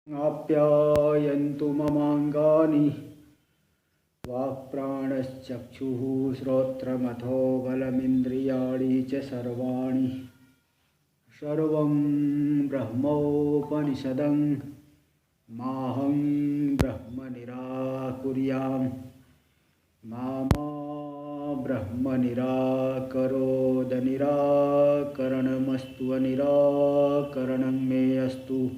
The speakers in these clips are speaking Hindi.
आप्यायन्तु ममाङ्गानि वाक्प्राणश्चक्षुः श्रोत्रमथो बलमिन्द्रियाणि च सर्वाणि सर्वं ब्रह्मोपनिषदं माहं ब्रह्म निराकुर्याम् मा ब्रह्म निराकरोद निराकरणमस्तु अनिराकरणं मे अस्तु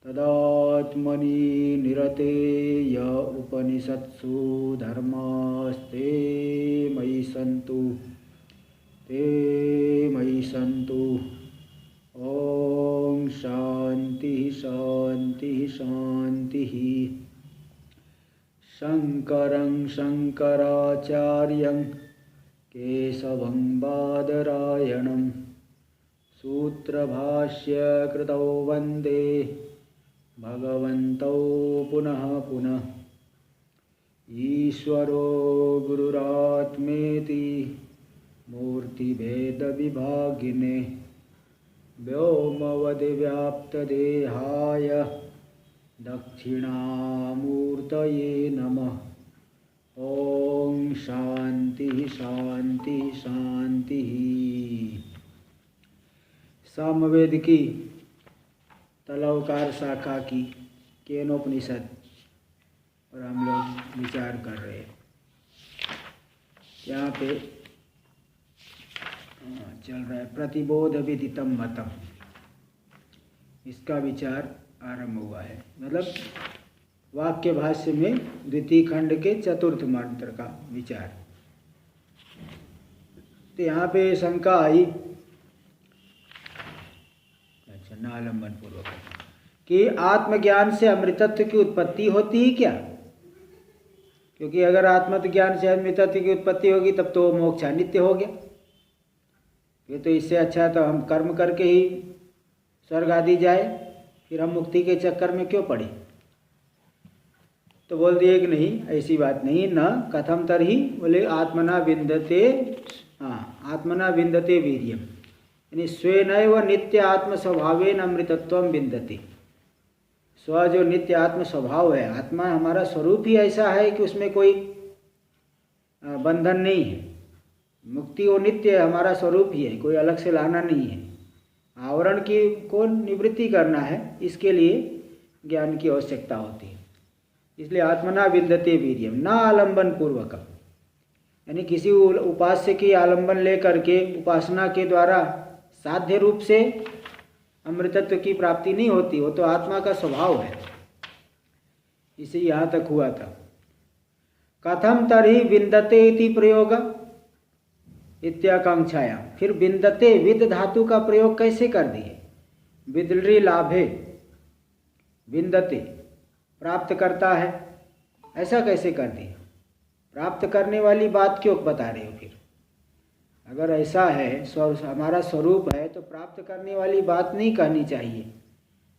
तदात्मनि निरतेय उपनिषत्सु धर्मास्ते मयि सन्तु ते मयि सन्तु। ॐ शान्ति शान्ति शान्तिः। शङ्करं शङ्कराचार्यं केशवं बादरायणं सूत्रभाष्यकृतौ वन्दे भगवन्तौ पुनः पुनः। ईश्वरो गुरुरात्मेति मूर्तिभेदविभागिने व्योमवद्व्याप्तदेहाय दक्षिणामूर्तये नमः। ॐ शान्ति शान्ति शान्तिः। सामवेद की तलवकार शाखा की केनोपनिषद और हम लोग विचार कर रहे हैं। यहाँ पे चल रहा है प्रतिबोध विदितम मतम, इसका विचार आरंभ हुआ है। मतलब वाक्य भाष्य में द्वितीय खंड के चतुर्थ मंत्र का विचार। तो यहाँ पे शंका आई, अच्छा नालंबन पूर्वक, कि आत्मज्ञान से अमृतत्व की उत्पत्ति होती है क्या? क्योंकि अगर आत्मज्ञान से अमृतत्व की उत्पत्ति होगी तब तो मोक्ष अनित्य हो गया। ये तो इससे अच्छा तो हम कर्म करके ही स्वर्ग आदि जाए, फिर हम मुक्ति के चक्कर में क्यों पड़े? तो बोल दिए कि नहीं, ऐसी बात नहीं। न कथम तरही, बोले आत्मना विन्दते, आत्मना विन्दते वीर्यम, यानी स्वेनैव नित्य आत्म स्वभावेन अमृतत्वम विन्दते। स्व जो नित्य आत्म स्वभाव है, आत्मा हमारा स्वरूप ही ऐसा है कि उसमें कोई बंधन नहीं है। मुक्ति वो नित्य हमारा स्वरूप ही है, कोई अलग से लाना नहीं है। आवरण की को निवृत्ति करना है, इसके लिए ज्ञान की आवश्यकता होती है। इसलिए आत्मना विन्दते वीर्यम न आलंबन पूर्वकम, यानी किसी उपास्य की आलंबन लेकर के उपासना के द्वारा साध्य रूप से अमृतत्व की प्राप्ति नहीं होती, वो तो आत्मा का स्वभाव है। इसे यहाँ तक हुआ था। कथम तर्हि विन्दते इति प्रयोग इत्याकांक्षायां, फिर विन्दते विद धातु का प्रयोग कैसे कर दिए? विदृ लाभे विन्दते प्राप्त करता है, ऐसा कैसे कर दिए? प्राप्त करने वाली बात क्यों बता रहे हो? फिर अगर ऐसा है, हमारा स्वरूप है, तो प्राप्त करने वाली बात नहीं कहनी चाहिए।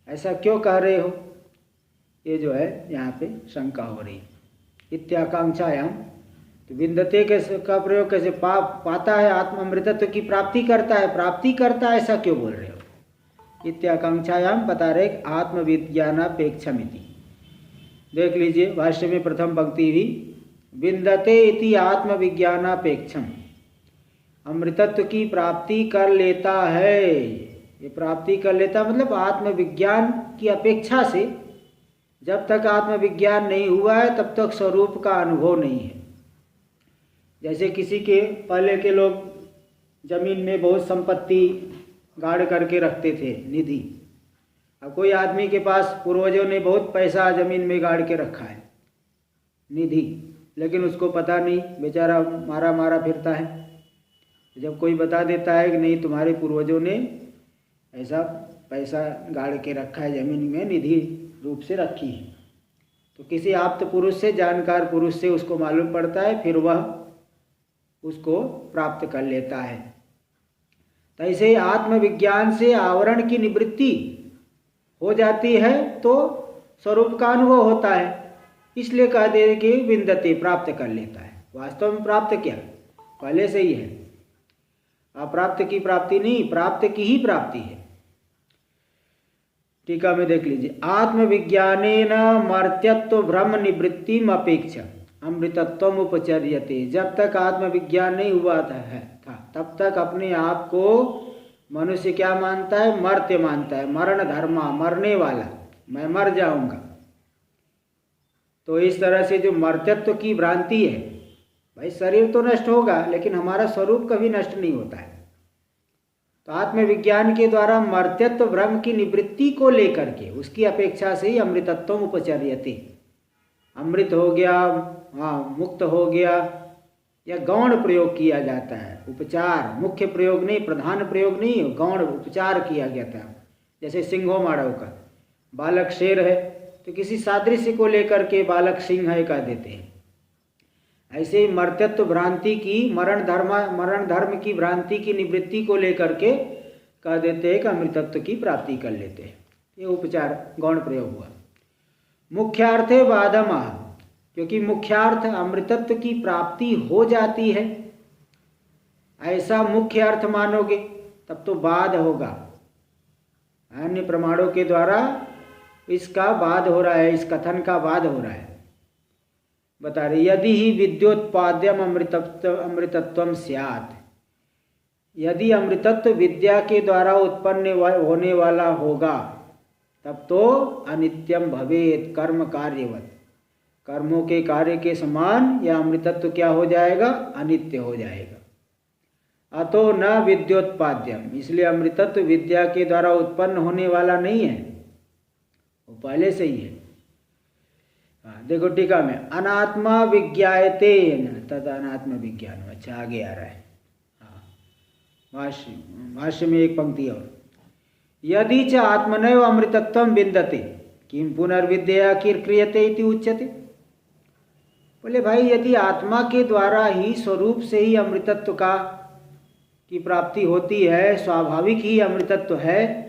ऐसा क्यों कह रहे हो? ये जो है यहाँ पे शंका हो रही। इत्याकांक्षायाम, तो विन्दते का प्रयोग कैसे? पाता है, आत्म अमृतत्व की प्राप्ति करता है, प्राप्ति करता है, ऐसा क्यों बोल रहे हो? इत्याकांक्षायाम बता रहे आत्मविज्ञानापेक्षमिति। देख लीजिए भाष्य में प्रथम पंक्ति भी, विन्दते इति आत्मविज्ञानापेक्षम, अमृतत्व की प्राप्ति कर लेता है। ये प्राप्ति कर लेता मतलब आत्मविज्ञान की अपेक्षा से। जब तक आत्मविज्ञान नहीं हुआ है तब तक स्वरूप का अनुभव नहीं है। जैसे किसी के पहले के लोग जमीन में बहुत संपत्ति गाड़ करके रखते थे, निधि। अब कोई आदमी के पास पूर्वजों ने बहुत पैसा जमीन में गाड़ के रखा है, निधि, लेकिन उसको पता नहीं, बेचारा मारा मारा फिरता है। जब कोई बता देता है कि नहीं तुम्हारे पूर्वजों ने ऐसा पैसा गाड़ के रखा है, जमीन में निधि रूप से रखी है, तो किसी आप्त पुरुष से, जानकार पुरुष से उसको मालूम पड़ता है, फिर वह उसको प्राप्त कर लेता है। तो ऐसे आत्मविज्ञान से आवरण की निवृत्ति हो जाती है तो स्वरूप का अनुभव होता है। इसलिए कह दे कि विन्दते प्राप्त कर लेता है। वास्तव में प्राप्त क्या, पहले से ही है। अप्राप्त की प्राप्ति नहीं, प्राप्त की ही प्राप्ति है। टीका में देख लीजिए, आत्मविज्ञानेन मर्त्यत्व भ्रम निवृत्तिम अपेक्षा अमृतत्वम उपचर्यते। जब तक आत्मविज्ञान नहीं हुआ था तब तक अपने आप को मनुष्य क्या मानता है? मर्त्य मानता है, मरण धर्मा, मरने वाला, मैं मर जाऊंगा। तो इस तरह से जो मर्त्यत्व की भ्रांति है, भाई शरीर तो नष्ट होगा लेकिन हमारा स्वरूप कभी नष्ट नहीं होता है। तो आत्मविज्ञान के द्वारा मर्त्यत्व भ्रम की निवृत्ति को लेकर के उसकी अपेक्षा से ही अमृतत्व उपचर्यते, अमृत हो गया, हाँ मुक्त हो गया, या गौण प्रयोग किया जाता है। उपचार, मुख्य प्रयोग नहीं, प्रधान प्रयोग नहीं, गौण उपचार किया गया था। जैसे सिंहो माड़व का बालक शेर है तो किसी सादृश्य को लेकर के बालक सिंह है कह देते हैं। ऐसे ही मर्त्यत्व भ्रांति की, मरण धर्म की भ्रांति की निवृत्ति को लेकर के कह देते हैं कि अमृतत्व की प्राप्ति कर लेते हैं। ये उपचार गौण प्रयोग हुआ। मुख्यार्थे बाधमः, क्योंकि मुख्यार्थ अमृतत्व की प्राप्ति हो जाती है, ऐसा मुख्य अर्थ मानोगे तब तो बाध होगा। अन्य प्रमाणों के द्वारा इसका बाध हो रहा है, इस कथन का बाध हो रहा है। बता रहे, यदि ही विद्योत्पाद्यम अमृतत्वम स्यात्, यदि अमृतत्व विद्या के द्वारा उत्पन्न होने वाला होगा तब तो अनित्यम भवेत कर्म कार्यवत, कर्मों के कार्य के समान यह अमृतत्व क्या हो जाएगा? अनित्य हो जाएगा। अतो न विद्योत्पाद्यम, इसलिए अमृतत्व विद्या के द्वारा उत्पन्न होने वाला नहीं है, वो पहले से ही है। देखो टीका में, अनात्मा विज्ञायते तद अनात्म विज्ञान, अच्छा आगे आ रहा है। भाष्य में एक पंक्ति और, यदि च आत्मनैव अमृतत्वं विन्दते किं पुनर्विद्यया क्रियते इति उच्यते। बोले भाई, यदि आत्मा के द्वारा ही स्वरूप से ही अमृतत्व की प्राप्ति होती है, स्वाभाविक ही अमृतत्व है,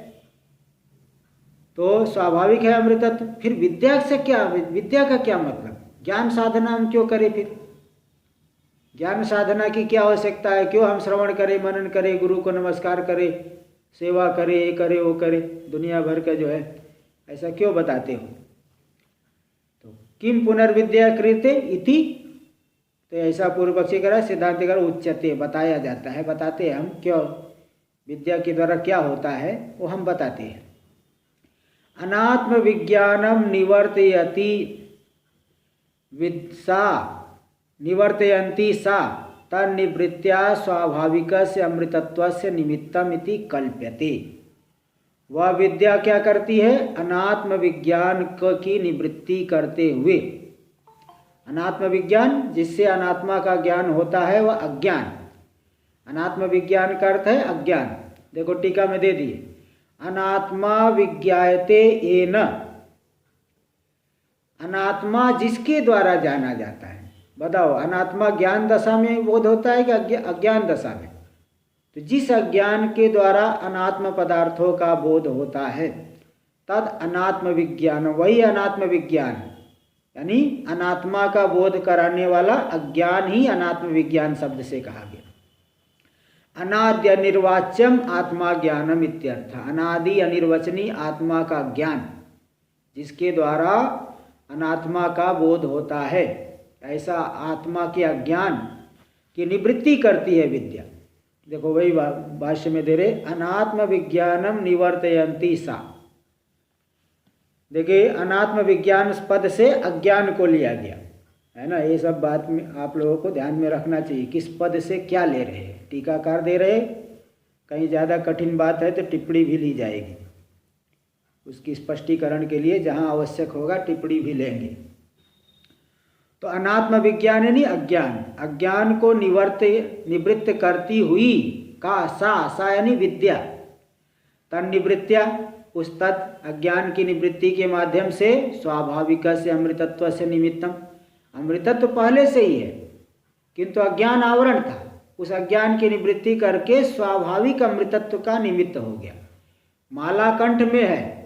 तो स्वाभाविक है अमृतत्व, फिर विद्या से क्या, विद्या का क्या मतलब? ज्ञान साधना हम क्यों करें? फिर ज्ञान साधना की क्या आवश्यकता है? क्यों हम श्रवण करें, मनन करें, गुरु को नमस्कार करें, सेवा करें, ये करें वो करें, दुनिया भर का जो है ऐसा क्यों बताते हो? तो किम पुनर्विद्या क्रियते इति, तो ऐसा पूर्व पक्षी करा, सिद्धांत कर उच्यते, बताया जाता है, बताते हैं हम क्यों विद्या के द्वारा क्या होता है वो हम बताते हैं। अनात्म विज्ञानम निवर्तयति विद्सा निवर्तयन्ति सा तन्निवृत्त्या स्वाभाविकस्य अमृतत्वस्य निमित्तम इति कल्प्यते। वह विद्या क्या करती है? अनात्म विज्ञान की निवृत्ति करते हुए, अनात्म विज्ञान जिससे अनात्मा का ज्ञान होता है वह अज्ञान, अनात्म विज्ञान का अर्थ है अज्ञान। देखो टीका में दे दिए, अनात्मा विज्ञायते येन, अनात्मा जिसके द्वारा जाना जाता है। बताओ, अनात्मा ज्ञान दशा में बोध होता है कि अज्ञान दशा में? तो जिस अज्ञान के द्वारा अनात्म पदार्थों का बोध होता है तद अनात्म विज्ञान, वही अनात्म विज्ञान, यानी अनात्मा का बोध कराने वाला अज्ञान ही अनात्म विज्ञान शब्द से कहा गया। अनाद्य निर्वाच्यम आत्मा ज्ञानम इत्यर्थ, अनादि अनिर्वचनीय आत्मा का ज्ञान जिसके द्वारा अनात्मा का बोध होता है, ऐसा आत्मा के अज्ञान की निवृत्ति करती है विद्या। देखो वही भाष्य में दे रहे, अनात्म विज्ञानम निवर्तयन्ति सा। देखिए, अनात्म विज्ञान पद से अज्ञान को लिया गया है ना। ये सब बात में आप लोगों को ध्यान में रखना चाहिए, किस पद से क्या ले रहे हैं। टीकाकार दे रहे, कहीं ज़्यादा कठिन बात है तो टिप्पणी भी ली जाएगी, उसकी स्पष्टीकरण के लिए जहाँ आवश्यक होगा टिप्पणी भी लेंगे। तो अनात्म विज्ञान यानी अज्ञान, अज्ञान को निवृत्त करती हुई का सा यानी विद्या, तन्निवृत्त्या, उस तत् अज्ञान की निवृत्ति के माध्यम से स्वाभाविक से अमृतत्व से निमित्तम, अमृतत्व पहले से ही है किंतु अज्ञान आवरण था, उस अज्ञान की निवृत्ति करके स्वाभाविक अमृतत्व का निमित्त हो गया। माला कंठ में है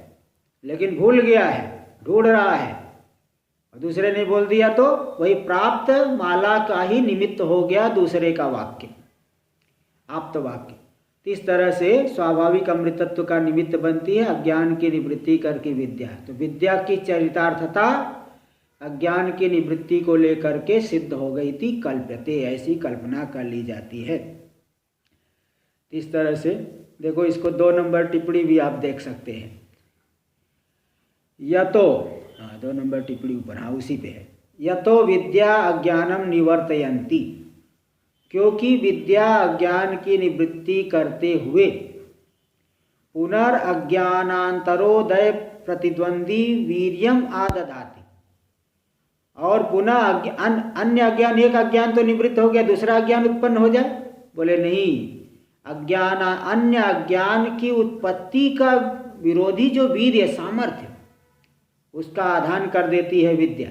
लेकिन भूल गया है, ढूंढ रहा है, और दूसरे ने बोल दिया तो वही प्राप्त माला का ही निमित्त हो गया दूसरे का वाक्य, आप्त वाक्य। इस तरह से स्वाभाविक अमृतत्व का निमित्त बनती है अज्ञान की निवृत्ति करके विद्या। तो विद्या की चरितार्थता अज्ञान की निवृत्ति को लेकर के सिद्ध हो गई थी, कल्प्यते, ऐसी कल्पना कर ली जाती है। इस तरह से देखो, इसको 2 नंबर टिप्पणी भी आप देख सकते हैं। या तो 2 नंबर टिप्पणी ऊपर, हाँ उसी पे है। यतो विद्या अज्ञानम निवर्तयन्ति, क्योंकि विद्या अज्ञान की निवृत्ति करते हुए पुनर्अज्ञानांतरोदय प्रतिद्वंदी वीर्यम आदधाति, और पुनः अन्य अज्ञान, एक अज्ञान तो निवृत्त हो गया, दूसरा अज्ञान उत्पन्न हो जाए? बोले नहीं, अज्ञान अन्य अज्ञान की उत्पत्ति का विरोधी जो वीर्य सामर्थ्य, उसका आधान कर देती है विद्या।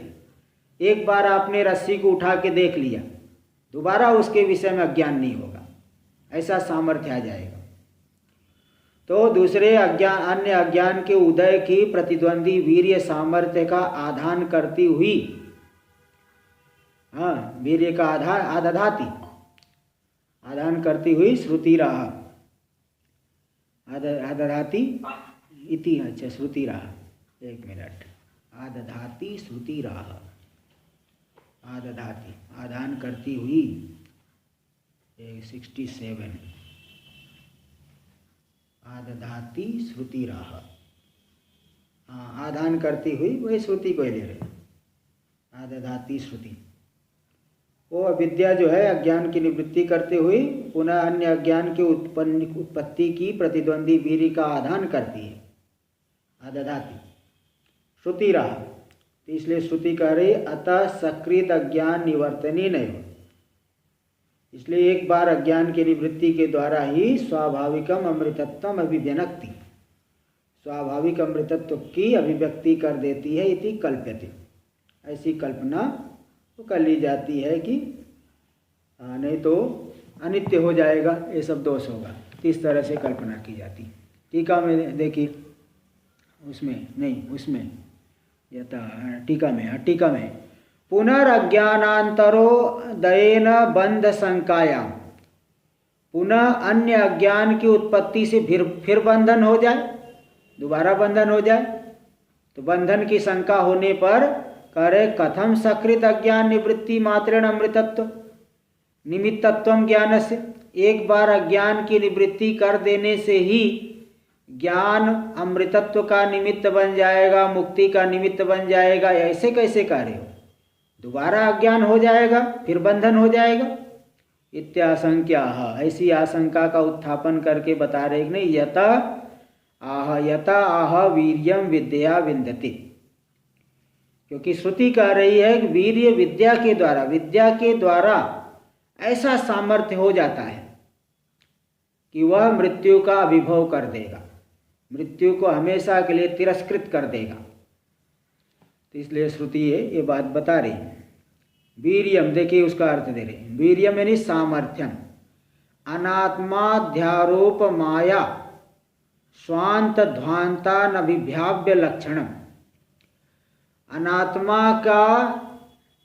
एक बार आपने रस्सी को उठा के देख लिया, दोबारा उसके विषय में अज्ञान नहीं होगा, ऐसा सामर्थ्य आ जाएगा। तो दूसरे अज्ञान, अन्य अज्ञान के उदय की प्रतिद्वंदी वीर्य सामर्थ्य का आधान करती हुई, हाँ, वीर्य का आदधाति, आधान करती हुई श्रुति रहा, आदधाति इति, अच्छा श्रुति रहा, 1 मिनट, आदधाति श्रुति रहा, आदधाति आधान करती हुई 67, आदधाति श्रुति रहा, हाँ, आधान करती हुई, वही श्रुति को ले रहे, आदधाति श्रुति। वो विद्या जो है अज्ञान की निवृत्ति करते हुए पुनः अन्य अज्ञान के उत्पत्ति की प्रतिद्वंदी वीर्य का आधान करती है, आदधाति श्रुति रहा। तो इसलिए श्रुति कह रही अतः सकृत अज्ञान निवर्तनी नहीं हो, इसलिए एक बार अज्ञान की निवृत्ति के द्वारा ही स्वाभाविकम अमृतत्वम अभिव्यनक्ति, स्वाभाविक अमृतत्व की अभिव्यक्ति कर देती है, इति कल्प्यते, ऐसी कल्पना तो कर ली जाती है कि नहीं तो अनित्य हो जाएगा, ये सब दोष होगा, इस तरह से कल्पना की जाती। टीका में देखिए, उसमें नहीं, उसमें यथा टीका में पुनर्अज्ञानांतरो दयेन बंध शंकायाम, पुनः अन्य अज्ञान की उत्पत्ति से फिर बंधन हो जाए, दोबारा बंधन हो जाए, तो बंधन की शंका होने पर करे कथम सकृत अज्ञान निवृत्ति मात्रेण अमृतत्व निमित्तत्वम ज्ञान से, एक बार अज्ञान की निवृत्ति कर देने से ही ज्ञान अमृतत्व का निमित्त बन जाएगा, मुक्ति का निमित्त बन जाएगा, ऐसे कैसे कह रहे हो? दोबारा अज्ञान हो जाएगा, फिर बंधन हो जाएगा, इत्याशंक्या, ऐसी आशंका का उत्थापन करके बता रहे कि नहीं, यथा आह वीर्यम विद्या विन्दति, क्योंकि श्रुति कह रही है कि वीर्य विद्या के द्वारा ऐसा सामर्थ्य हो जाता है कि वह मृत्यु का अभिभव कर देगा, मृत्यु को हमेशा के लिए तिरस्कृत कर देगा। तो इसलिए श्रुति ये बात बता रही है। वीर्यम, देखिए उसका अर्थ दे रहे हैं, वीर्यम यानी सामर्थ्यम, अनात्माध्यारोप माया स्वांत ध्वांता नभिभ्याव्य लक्षणम, अनात्मा का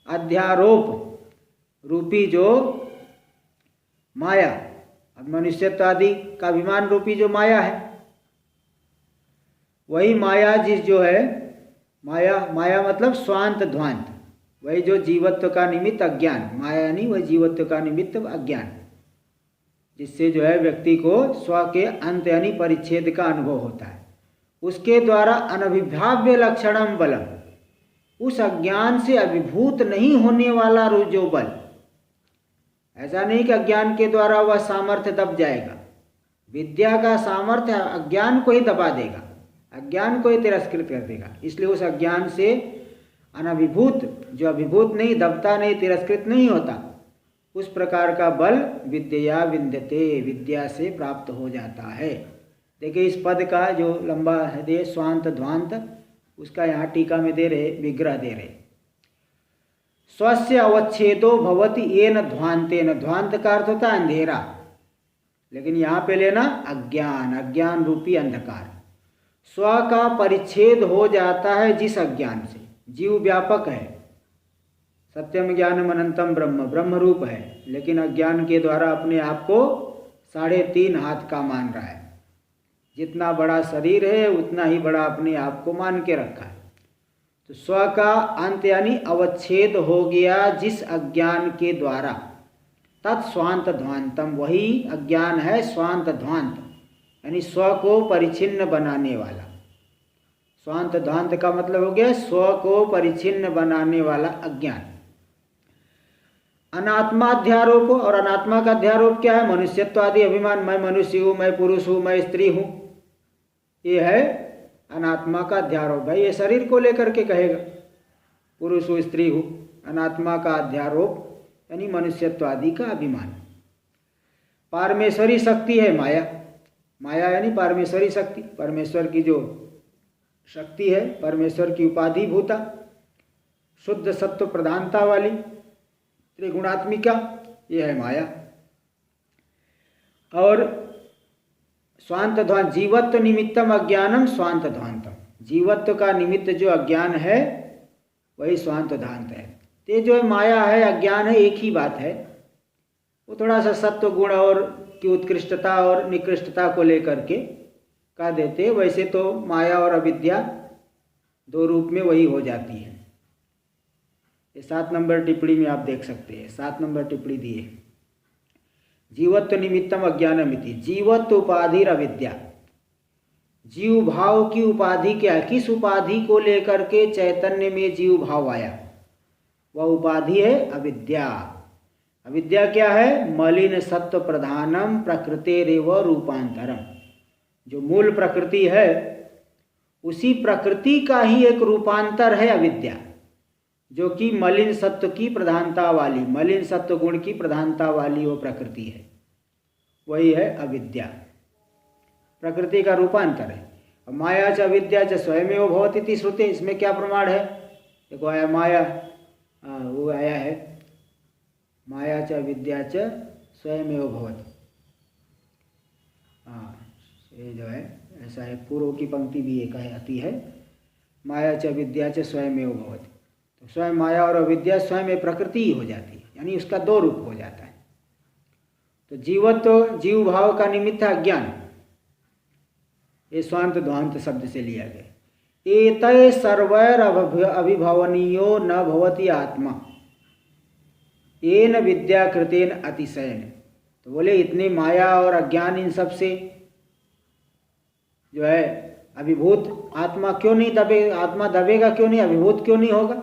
अध्यारोप रूपी जो माया, अब मनुष्यत्व आदि का अभिमान रूपी जो माया है, वही माया जिस जो है माया मतलब स्वांत ध्वांत, वही जो जीवत्व का निमित्त अज्ञान, माया यानी वही जीवत्व का निमित्त अज्ञान, जिससे जो है व्यक्ति को स्व के अंत यानी परिच्छेद का अनुभव होता है, उसके द्वारा अनभिभाव्य लक्षणम बलम, उस अज्ञान से अभिभूत नहीं होने वाला जो बल, ऐसा नहीं कि अज्ञान के द्वारा वह सामर्थ्य दब जाएगा, विद्या का सामर्थ्य अज्ञान को ही दबा देगा, अज्ञान को ही तिरस्कृत कर देगा। इसलिए उस अज्ञान से अनभिभूत, जो अभिभूत नहीं, दबता नहीं, तिरस्कृत नहीं होता, उस प्रकार का बल विद्या विन्दते, विद्या से प्राप्त हो जाता है। देखिए इस पद का जो लंबा है दे स्वांत ध्वांत, उसका यहाँ टीका में दे रहे, विग्रह दे रहे, स्वस्य अवच्छेदो भवति येन ध्वांतेन, ध्वांत का अर्थ होता है अंधेरा, लेकिन यहाँ पे लेना अज्ञान, अज्ञान रूपी अंधकार, स्व का परिच्छेद हो जाता है जिस अज्ञान से। जीव व्यापक है, सत्यम ज्ञानम अनंतम ब्रह्म, ब्रह्म रूप है, लेकिन अज्ञान के द्वारा अपने आप को 3.5 हाथ का मान रहा है। जितना बड़ा शरीर है उतना ही बड़ा अपने आप को मान के रखा है। तो स्व का अंत यानी अवच्छेद हो गया जिस अज्ञान के द्वारा, तत्स्वांत ध्वांतम, वही अज्ञान है स्वांत ध्वांत, यानी स्व को परिच्छिन्न बनाने वाला। स्वांत ध्वांत का मतलब हो गया स्व को परिच्छिन्न बनाने वाला अज्ञान। अनात्माध्यारोप, और अनात्मा का अध्यारोप क्या है? मनुष्यत्वादि अभिमान, मैं मनुष्य हूँ, मैं पुरुष हूँ, मैं स्त्री हूँ, ये है अनात्मा का अध्यारोप। भाई ये शरीर को लेकर के कहेगा पुरुष हूँ, स्त्री हूँ। अनात्मा का अध्यारोप यानी मनुष्यत्वादि का अभिमान। पारमेश्वरी शक्ति है माया। माया यानी पारमेश्वरी शक्ति, परमेश्वर की जो शक्ति है, परमेश्वर की उपाधि भूता, शुद्ध सत्व प्रधानता वाली त्रिगुणात्मिका, ये है माया। और स्वांत ध्वांत, जीवत्व निमित्तम अज्ञानम स्वांत ध्वांतम, जीवत्व का निमित्त जो अज्ञान है वही स्वांत ध्वांत है। ये जो माया है, अज्ञान है, एक ही बात है। वो थोड़ा सा सत्व गुण और की उत्कृष्टता और निकृष्टता को लेकर के कह देते, वैसे तो माया और अविद्या 2 रूप में वही हो जाती है। ये 7 नंबर टिप्पणी में आप देख सकते हैं, 7 नंबर टिप्पणी दी है। जीवत्व निमित्तम अज्ञानमिति, जीवत्व उपाधि अविद्या, जीव भाव की उपाधि क्या है? किस उपाधि को लेकर के चैतन्य में जीव भाव आया? वह उपाधि है अविद्या। अविद्या क्या है? मलिन सत्व प्रधानम प्रकृतेरेव रूपांतरम, जो मूल प्रकृति है उसी प्रकृति का ही एक रूपांतर है अविद्या, जो कि मलिन सत्व की प्रधानता वाली, मलिन सत्व गुण की प्रधानता वाली वो प्रकृति है, वही है अविद्या। प्रकृति का रूपांतर है। माया च अविद्या च स्वयमेव भवति इति श्रुते, इसमें क्या प्रमाण है? देखो आया माया, वो आया है माया च विद्या च स्वयमेव भवति। ये जो है ऐसा है, पूर्व की पंक्ति भी एक आती है, माया च विद्या च स्वयमेव भवति। तो स्वयं माया और अविद्या स्वयं एक प्रकृति ही हो जाती है, यानी उसका 2 रूप हो जाता है। तो जीवत्व, जीव भाव का निमित्त अज्ञान, ये स्वांत ध्वांत शब्द से लिया गया। एतय सर्वैर अभिभवनीयो न भवति आत्मा येन विद्याकृतेन अतिशयन। तो बोले इतने माया और अज्ञान इन सब से जो है अभिभूत आत्मा क्यों नहीं दबे, आत्मा दबेगा क्यों नहीं, अभिभूत क्यों नहीं होगा?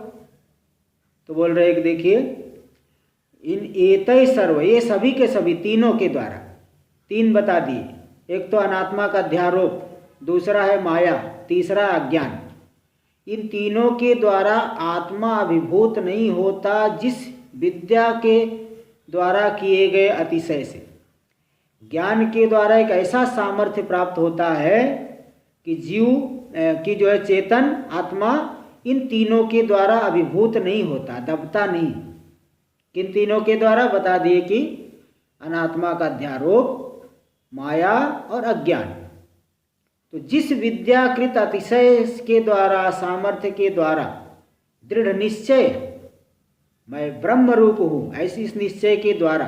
तो बोल रहे एक देखिए, इन एतय सर्व, ये सभी के सभी, तीनों के द्वारा, 3 बता दिए। एक तो अनात्मा का अध्यारोप, दूसरा है माया, तीसरा अज्ञान। इन तीनों के द्वारा आत्मा अभिभूत नहीं होता जिस विद्या के द्वारा किए गए अतिशय से। ज्ञान के द्वारा एक ऐसा सामर्थ्य प्राप्त होता है कि जीव की जो है चेतन आत्मा इन तीनों के द्वारा अभिभूत नहीं होता, दबता नहीं। किन तीनों के द्वारा? बता दिए कि अनात्मा का अध्यारोप, माया और अज्ञान। तो जिस विद्याकृत अतिशय के द्वारा, सामर्थ्य के द्वारा दृढ़ निश्चय मैं ब्रह्म रूप हूँ, ऐसी इस निश्चय के द्वारा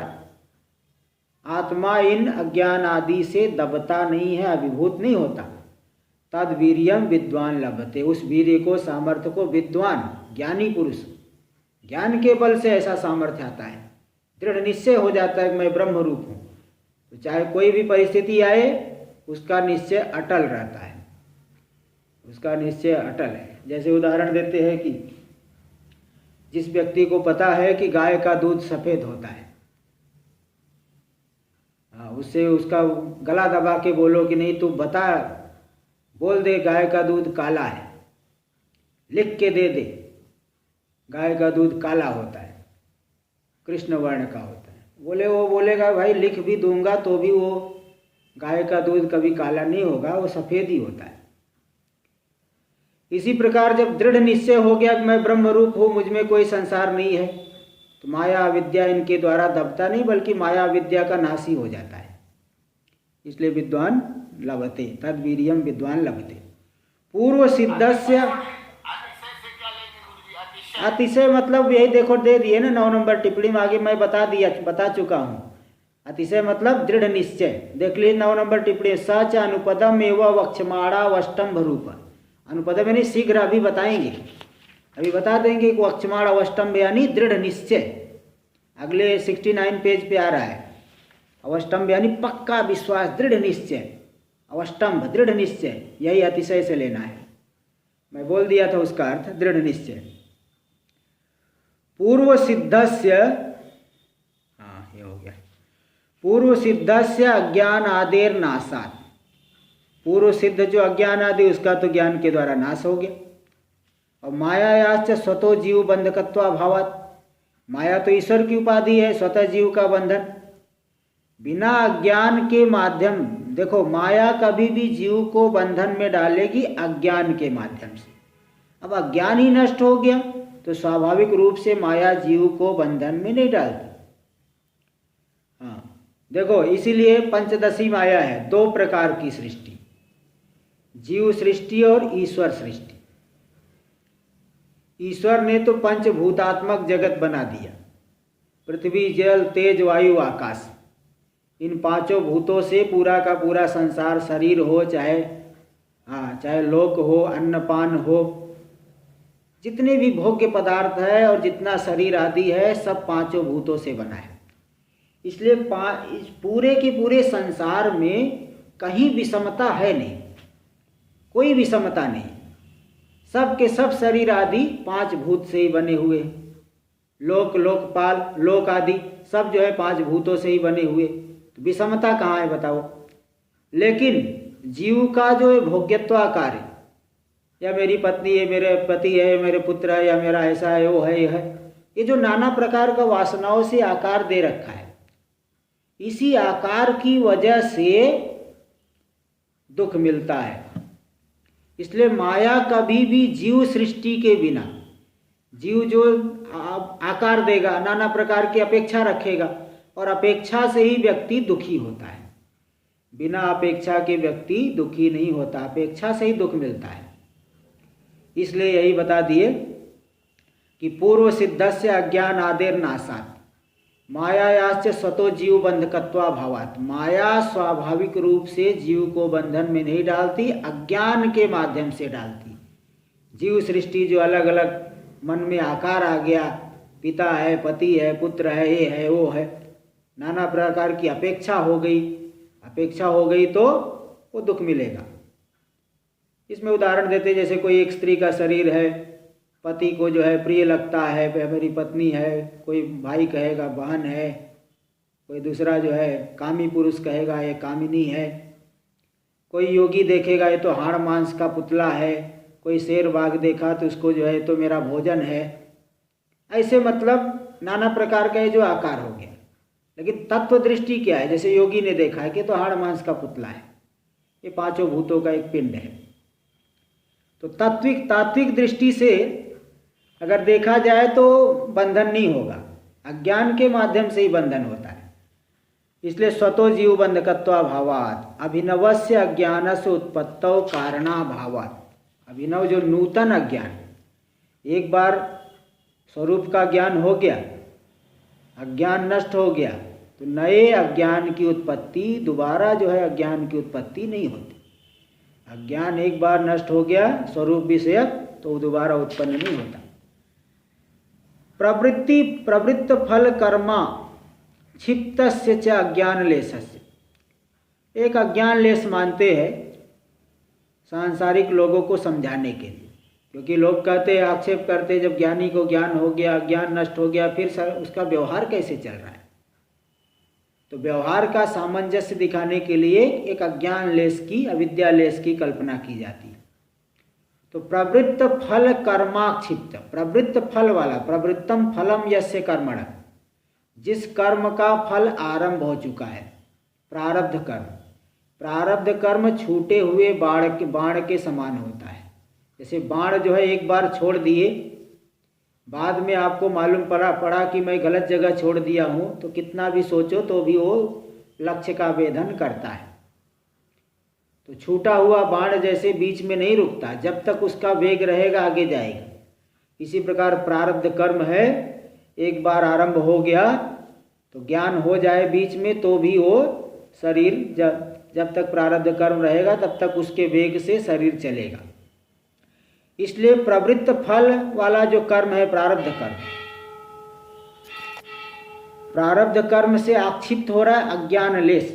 आत्मा इन अज्ञान आदि से दबता नहीं है, अभिभूत नहीं होता। तद वीर्यम विद्वान लभते, उस वीर्य को, सामर्थ्य को विद्वान ज्ञानी पुरुष, ज्ञान के बल से ऐसा सामर्थ्य आता है, दृढ़ निश्चय हो जाता है कि मैं ब्रह्म रूप हूँ। तो चाहे कोई भी परिस्थिति आए उसका निश्चय अटल रहता है, उसका निश्चय अटल है। जैसे उदाहरण देते हैं कि जिस व्यक्ति को पता है कि गाय का दूध सफ़ेद होता है, उससे उसका गला दबा के बोलो कि नहीं तू बता, बोल दे गाय का दूध काला है, लिख के दे दे गाय का दूध काला होता है, कृष्ण वर्ण का होता है। वो बोलेगा भाई लिख भी दूंगा तो भी वो गाय का दूध कभी काला नहीं होगा, वो सफ़ेद ही होता है। इसी प्रकार जब दृढ़ निश्चय हो गया कि मैं ब्रह्म रूप हूँ, मुझ में कोई संसार नहीं है, तो माया विद्या इनके द्वारा दबता नहीं, बल्कि माया विद्या का नाश ही हो जाता है। इसलिए विद्वान लभते, तद वीर्यम विद्वान लभते। पूर्व सिद्धस्य अतिशय मतलब यही देखो दे दिए ना 9 नंबर टिप्पणी में, आगे मैं बता चुका हूँ। अतिशय मतलब दृढ़ निश्चय। देख लीजिए 9 नंबर टिप्पणी, सच अनुपदम एवं वक्षमाणा वष्टम्भ रूप। अनुपदम यानी शीघ्र, अभी बताएंगे, अभी बता देंगे कि वक्षमाण अवष्टम्भ यानी दृढ़ निश्चय। अगले 69 पेज पे आ रहा है। अवष्टम्भ यानी पक्का विश्वास, दृढ़ निश्चय। अवष्टम्भ दृढ़ निश्चय, यही अतिशय से लेना है। मैं बोल दिया था उसका अर्थ दृढ़ निश्चय। पूर्व सिद्धस्य, हाँ ये हो गया, पूर्व सिद्धस्य अज्ञान आदेर नाशात। पूर्व सिद्ध जो अज्ञान आदि उसका तो ज्ञान के द्वारा नाश हो गया। और मायायाश्च स्वतो जीव बंधकत्वाभावात्, माया तो ईश्वर की उपाधि है, स्वतः जीव का बंधन। बिना अज्ञान के माध्यम, देखो माया कभी भी जीव को बंधन में डालेगी अज्ञान के माध्यम से। अब अज्ञान ही नष्ट हो गया तो स्वाभाविक रूप से माया जीव को बंधन में नहीं डालती। हाँ देखो, इसीलिए पंचदशी माया है, 2 प्रकार की सृष्टि, जीव सृष्टि और ईश्वर सृष्टि। ईश्वर ने तो पंचभूतात्मक जगत बना दिया, पृथ्वी जल तेज वायु आकाश। इन 5 भूतों से पूरा का पूरा संसार, शरीर हो चाहे लोक हो, अन्नपान हो, जितने भी भोग्य पदार्थ है और जितना शरीर आदि है सब 5 भूतों से बना है। इसलिए इस पूरे के पूरे संसार में कहीं विषमता है नहीं, कोई विषमता नहीं। सब के सब शरीर आदि 5 भूत से ही बने हुए। लोक, लोकपाल, लोक आदि सब जो है 5 भूतों से ही बने हुए। तो विषमता कहाँ है बताओ। लेकिन जीव का जो है भोग्यत्वाकार है, या मेरी पत्नी है, मेरे पति है, मेरे पुत्र है, या मेरा ऐसा है, वो है, ये है, ये जो नाना प्रकार का वासनाओं से आकार दे रखा है, इसी आकार की वजह से दुख मिलता है। इसलिए माया कभी भी जीव सृष्टि के बिना, जीव जो आकार देगा, नाना प्रकार की अपेक्षा रखेगा, और अपेक्षा से ही व्यक्ति दुखी होता है। बिना अपेक्षा के व्यक्ति दुखी नहीं होता, अपेक्षा से ही दुख मिलता है। इसलिए यही बता दिए कि पूर्व सिद्धस्य अज्ञान आदेर नाशात मायायाश्च स्वतो जीव बंधकत्वाभावात्। माया स्वाभाविक रूप से जीव को बंधन में नहीं डालती, अज्ञान के माध्यम से डालती। जीव सृष्टि जो अलग अलग मन में आकार आ गया, पिता है, पति है, पुत्र है, ये है, वो है, नाना प्रकार की अपेक्षा हो गई तो वो दुख मिलेगा। इसमें उदाहरण देते, जैसे कोई एक स्त्री का शरीर है, पति को जो है प्रिय लगता है, मेरी पत्नी है, कोई भाई कहेगा बहन है, कोई दूसरा जो है कामी पुरुष कहेगा ये कामिनी है, कोई योगी देखेगा ये तो हाड़ मांस का पुतला है, कोई शेर बाघ देखा तो उसको जो है तो मेरा भोजन है। ऐसे मतलब नाना प्रकार का ये जो आकार हो गया। लेकिन तत्व दृष्टि क्या है, जैसे योगी ने देखा है कि तो हाड़ मांस का पुतला है, ये 5 भूतों का एक पिंड है। तो तात्विक दृष्टि से अगर देखा जाए तो बंधन नहीं होगा, अज्ञान के माध्यम से ही बंधन होता है। इसलिए स्वतो जीव बंधकत्वाभावात् अभिनवस्य अज्ञानस्य उत्पत्तौ कारणाभावात्। अभिनव जो नूतन अज्ञान, एक बार स्वरूप का ज्ञान हो गया, अज्ञान नष्ट हो गया, तो नए अज्ञान की उत्पत्ति, दोबारा जो है अज्ञान की उत्पत्ति नहीं होती। अज्ञान एक बार नष्ट हो गया स्वरूप विषयक, तो वो दोबारा उत्पन्न नहीं होता। प्रवृत्त फल कर्मा क्षिप्तस्य च अज्ञान लेशस्य। एक अज्ञान लेश मानते हैं सांसारिक लोगों को समझाने के लिए, क्योंकि लोग कहते हैं, आक्षेप करते हैं, जब ज्ञानी को ज्ञान हो गया, अज्ञान नष्ट हो गया, फिर उसका व्यवहार कैसे चल रहा है। तो व्यवहार का सामंजस्य दिखाने के लिए एक अज्ञान लेश की, अविद्या लेश की कल्पना की जाती है। तो प्रवृत्त फल कर्माक्षिप्त, प्रवृत्त फल वाला, प्रवृत्तम फलम यस्य कर्मण, जिस कर्म का फल आरंभ हो चुका है, प्रारब्ध कर्म। प्रारब्ध कर्म छूटे हुए बाण के समान होता है। जैसे बाण जो है एक बार छोड़ दिए, बाद में आपको मालूम पड़ा कि मैं गलत जगह छोड़ दिया हूँ, तो कितना भी सोचो तो भी वो लक्ष्य का भेदन करता है। तो छूटा हुआ बाण जैसे बीच में नहीं रुकता, जब तक उसका वेग रहेगा आगे जाएगा। इसी प्रकार प्रारब्ध कर्म है, एक बार आरंभ हो गया तो ज्ञान हो जाए बीच में तो भी वो शरीर जब तक प्रारब्ध कर्म रहेगा तब तक उसके वेग से शरीर चलेगा। इसलिए प्रवृत्त फल वाला जो कर्म है प्रारब्ध कर्म, प्रारब्ध कर्म से आक्षिप्त हो रहा है अज्ञान लेश।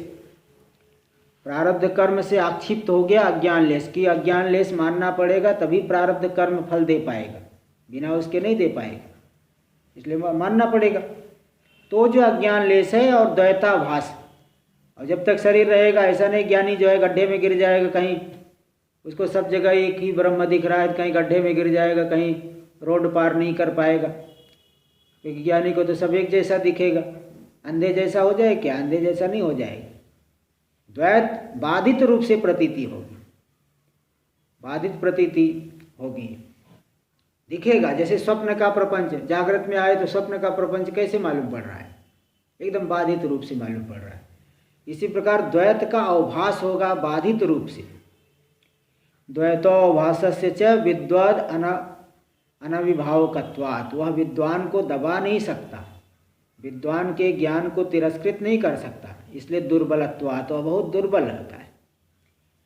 प्रारब्ध कर्म से आक्षिप्त हो गया अज्ञान लेश की, अज्ञान लेश मानना पड़ेगा तभी प्रारब्ध कर्म फल दे पाएगा, बिना उसके नहीं दे पाएगा, इसलिए मानना पड़ेगा। तो जो अज्ञान लेश है और द्वैताभास, और जब तक शरीर रहेगा ऐसा नहीं ज्ञानी जो है गड्ढे में गिर जाएगा, कहीं उसको सब जगह एक ही ब्रह्म दिख रहा है, कहीं गड्ढे में गिर जाएगा, कहीं रोड पार नहीं कर पाएगा, क्योंकि ज्ञानी को तो सब एक जैसा दिखेगा। अंधे जैसा हो जाए क्या? अंधे जैसा नहीं हो जाएगा। द्वैत बाधित रूप से प्रतीति होगी, बाधित प्रतीति होगी, दिखेगा। जैसे स्वप्न का प्रपंच जागृत में आए तो स्वप्न का प्रपंच कैसे मालूम पड़ रहा है? एकदम बाधित रूप से मालूम पड़ रहा है। इसी प्रकार द्वैत का अवभास होगा बाधित रूप से। द्वैतोभासस्य च विद्वद अनविभावकत्वात्, वह विद्वान को दबा नहीं सकता, विद्वान के ज्ञान को तिरस्कृत नहीं कर सकता, इसलिए दुर्बलत्वात्, तो बहुत दुर्बल रहता है।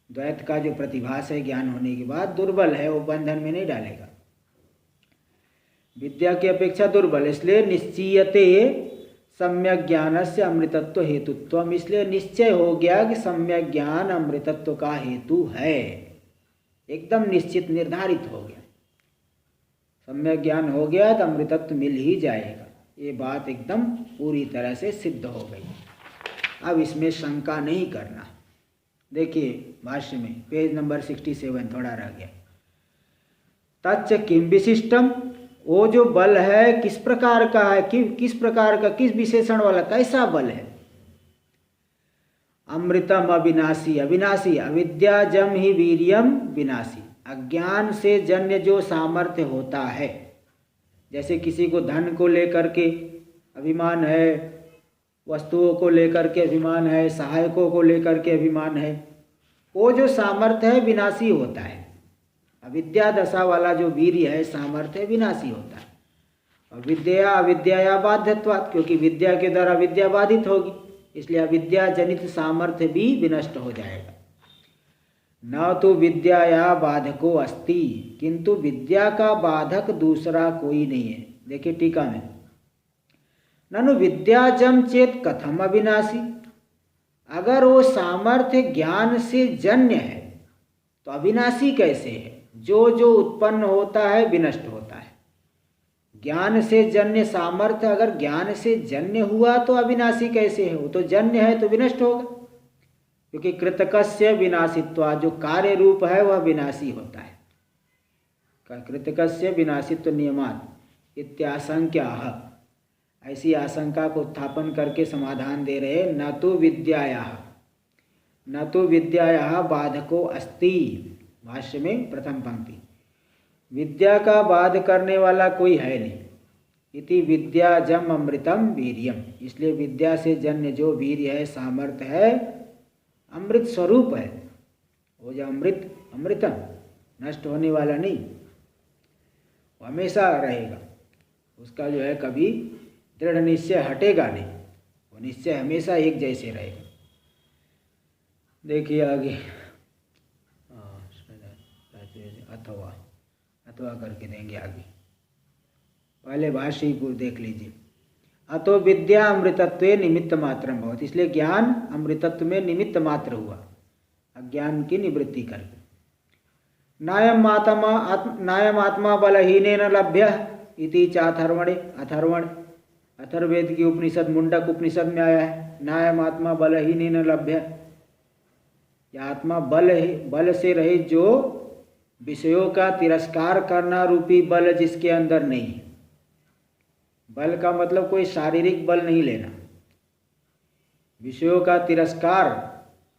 द्वैत का जो प्रतिभास है ज्ञान होने के बाद दुर्बल है, वो बंधन में नहीं डालेगा, विद्या की अपेक्षा दुर्बल, इसलिए निश्चीयते सम्यक ज्ञान से अमृतत्व हेतुत्व, इसलिए निश्चय हो गया कि सम्यक ज्ञान अमृतत्व का हेतु है, एकदम निश्चित निर्धारित हो गया। सम्यक ज्ञान हो गया तो अमृतत्व मिल ही जाएगा, ये बात एकदम पूरी तरह से सिद्ध हो गई। अब इसमें शंका नहीं करना। देखिए भाष्य में पेज नंबर 67 थोड़ा रह गया। तच्च किम विशिष्टम, वो जो बल है किस प्रकार का है, किस प्रकार का, किस विशेषण वाला, कैसा बल है? अमृतम अविनाशी, अविनाशी, अविद्या जम ही वीर्यम विनाशी, अज्ञान से जन्य जो सामर्थ्य होता है, जैसे किसी को धन को लेकर के अभिमान है, वस्तुओं को लेकर के अभिमान है, सहायकों को लेकर के अभिमान है, वो जो सामर्थ्य है विनाशी होता है। अविद्या दशा वाला जो वीर्य है सामर्थ्य विनाशी होता है। और विद्या अविद्या बाध्यत्वात्, क्योंकि विद्या के द्वारा विद्या बाधित होगी, इसलिए अविद्या जनित सामर्थ्य भी विनष्ट हो जाएगा। न तो विद्या बाधको अस्ति, किंतु विद्या का बाधक दूसरा कोई नहीं है। देखिए टीका में, ननु विद्याजम चेत कथम अविनाशी, अगर वो सामर्थ्य ज्ञान से जन्य है तो अविनाशी कैसे है? जो जो उत्पन्न होता है विनष्ट होता है। ज्ञान से जन्य सामर्थ्य अगर ज्ञान से जन्य हुआ तो अविनाशी कैसे है? वो तो जन्य है तो विनष्ट होगा, क्योंकि कृतकस्य विनाशित्वा, जो कार्य रूप है वह विनाशी होता है। कृतकस्य विनाशित्व नियमात् इत्याशंक्याः, ऐसी आशंका को उत्थापन करके समाधान दे रहे। न तो विद्यायाः बाधको अस्ति, भाष्य में प्रथम पंक्ति, विद्या का बाध करने वाला कोई है नहीं। इति विद्याजम अमृतम वीर्यम, इसलिए विद्या से जन्य जो वीर्य है सामर्थ्य है अमृत स्वरूप है। वो जो अमृतम नष्ट होने वाला नहीं, वो हमेशा रहेगा, उसका जो है कभी दृढ़ निश्चय हटेगा नहीं, वो निश्चय हमेशा एक जैसे रहेगा। देखिए आगे अथवा करके देंगे आगे, पहले भाष्य को देख लीजिए। अतो विद्या अमृतत्व निमित्त मात्र भवति, इसलिए ज्ञान अमृतत्व में निमित्त मात्र हुआ, अज्ञान की निवृत्ति करके। नायम आत्मा बलहीनेन लभ्य इति चाथर्वणे, अथर्ववेद की उपनिषद मुंडक उपनिषद में आया है, नायम आत्मा बलहीनेन लभ्य, यह आत्मा बल से रहित जो विषयों का तिरस्कार करना रूपी बल जिसके अंदर नहीं है। बल का मतलब कोई शारीरिक बल नहीं लेना, विषयों का तिरस्कार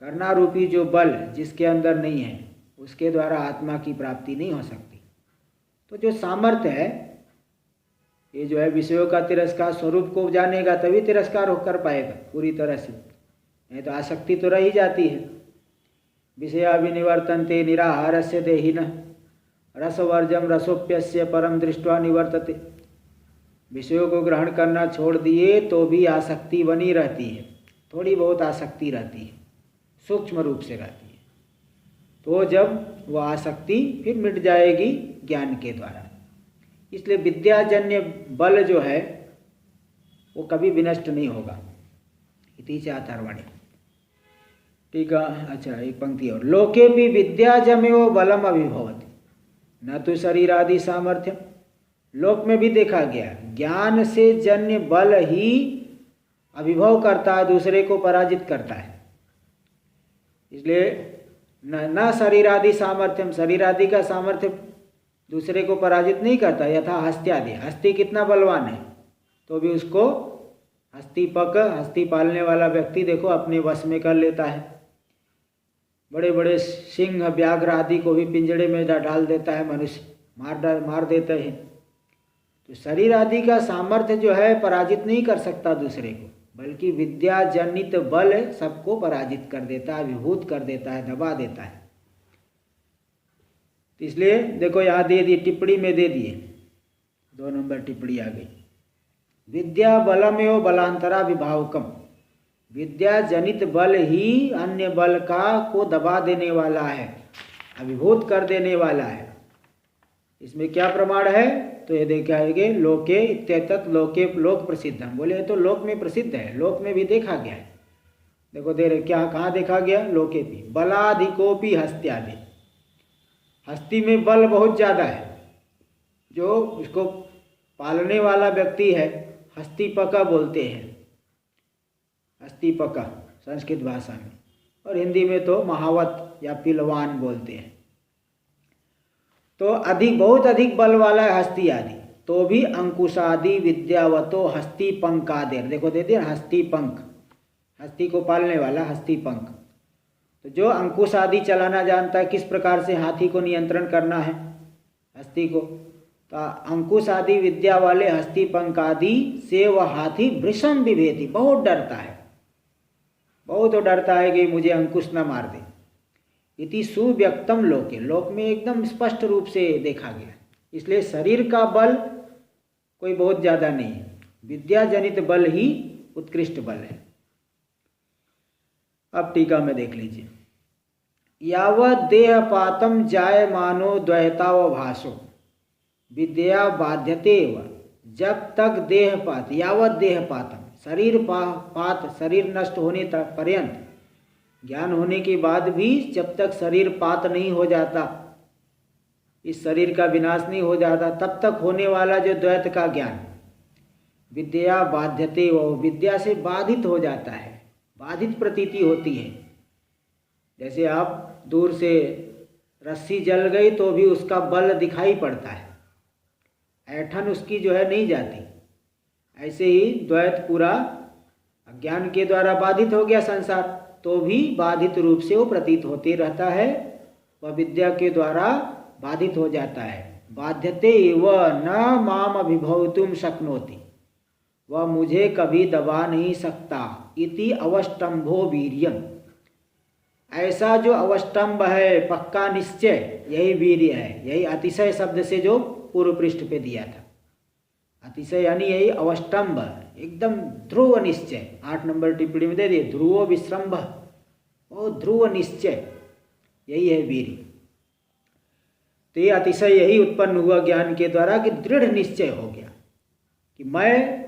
करना रूपी जो बल जिसके अंदर नहीं है उसके द्वारा आत्मा की प्राप्ति नहीं हो सकती। तो जो सामर्थ्य है ये जो है विषयों का तिरस्कार, स्वरूप को जानेगा तभी तिरस्कार कर पाएगा पूरी तरह से, नहीं तो आसक्ति तो रह ही जाती है। विषयाभिनिवर्तन्ते निराहारस्य देहिनः रसवर्जम रसोप्यस्य परम दृष्ट्वा निवर्तते, विषयों को ग्रहण करना छोड़ दिए तो भी आसक्ति बनी रहती है, थोड़ी बहुत आसक्ति रहती है, सूक्ष्म रूप से रहती है। तो जब वह आसक्ति फिर मिट जाएगी ज्ञान के द्वारा। इसलिए विद्याजन्य बल जो है वो कभी विनष्ट नहीं होगा। इति च अथर्वणे। ठीक है, अच्छा एक पंक्ति और। लोके भी विद्याजमेव बलम अभिभवति न तो शरीरादि सामर्थ्यम। लोक में भी देखा गया ज्ञान से जन्य बल ही अभिभव करता है, दूसरे को पराजित करता है। इसलिए न शरीरादि सामर्थ्यम, शरीरादि का सामर्थ्य दूसरे को पराजित नहीं करता। यथा हस्त्यादि, हस्ती कितना बलवान है तो भी उसको हस्ती पालने वाला व्यक्ति देखो अपने वश में कर लेता है। बड़े बड़े सिंह व्याघ्र आदि को भी पिंजड़े में डाल देता है मनुष्य, मार देते हैं। तो शरीर आदि का सामर्थ्य जो है पराजित नहीं कर सकता दूसरे को, बल्कि विद्या जनित बल सबको पराजित कर देता है, विभूत कर देता है, दबा देता है। इसलिए देखो यहाँ दे दिए, टिप्पणी में दे दिए, 2 नंबर टिप्पणी आ गई। विद्या बलमेव बलांतरा विभावकम। विद्या जनित बल ही अन्य बल को दबा देने वाला है, अभिभूत कर देने वाला है। इसमें क्या प्रमाण है तो ये देखेंगे, लोके इत्येतत् लोके, लोक प्रसिद्ध। हम बोले तो लोक में प्रसिद्ध है, लोक में भी देखा गया है। देखो दे रहे क्या, कहाँ देखा गया, लोके भी। बलाधिकोपि हस्त्यादि, हस्ती में बल बहुत ज़्यादा है। जो उसको पालने वाला व्यक्ति है हस्तिपका बोलते हैं, हस्तिपका संस्कृत भाषा में, और हिंदी में तो महावत या पिलवान बोलते हैं। तो बहुत अधिक बल वाला है हस्ती आदि। तो भी अंकुशादि विद्यावतो हस्ती पंकादेर, देखो दे दिया हस्ती पंख, हस्ती को पालने वाला हस्ती पंख। तो जो अंकुश आदि चलाना जानता है, किस प्रकार से हाथी को नियंत्रण करना है, हस्ती को, तो अंकुश आदि विद्या वाले हस्ती पंख आदि से वह हाथी भृशम विभेति, बहुत डरता है, बहुत डरता है कि मुझे अंकुश न मार दे। इति सुव्यक्तम लोके, लोक में एकदम स्पष्ट रूप से देखा गया। इसलिए शरीर का बल कोई बहुत ज़्यादा नहीं है, विद्या जनित बल ही उत्कृष्ट बल है। अब टीका में देख लीजिए। यावत् देहपातम जायमानो द्वैताव भासो विद्या बाध्यतेव। जब तक देहपात, यावत् देहपातम, शरीर पात, शरीर नष्ट होने तक पर्यंत, ज्ञान होने के बाद भी जब तक शरीर पात नहीं हो जाता, इस शरीर का विनाश नहीं हो जाता, तब तक होने वाला जो द्वैत का ज्ञान, विद्या बाध्यते, वो विद्या से बाधित हो जाता है, बाधित प्रतीति होती है। जैसे आप दूर से रस्सी जल गई तो भी उसका बल दिखाई पड़ता है, ऐठन उसकी जो है नहीं जाती। ऐसे ही द्वैत पूरा अज्ञान के द्वारा बाधित हो गया संसार, तो भी बाधित रूप से वो प्रतीत होते रहता है, वह विद्या के द्वारा बाधित हो जाता है। बाध्यते व न माम अभिभवतुम शक्नोति, वह मुझे कभी दबा नहीं सकता। इति अवष्टंभो वीर्यम, ऐसा जो अवष्टंभ है, पक्का निश्चय, यही वीर्य है। यही अतिशय शब्द से जो पूर्व पृष्ठ पे दिया था, अतिशय यानी यही अवष्टंभ, एकदम ध्रुव निश्चय। 8 नंबर टिप्पणी में दे दिए, ध्रुव विश्रंभ, वो ध्रुव निश्चय, यही है वीर्य। तो ये अतिशय यही उत्पन्न हुआ ज्ञान के द्वारा कि दृढ़ निश्चय हो गया कि मैं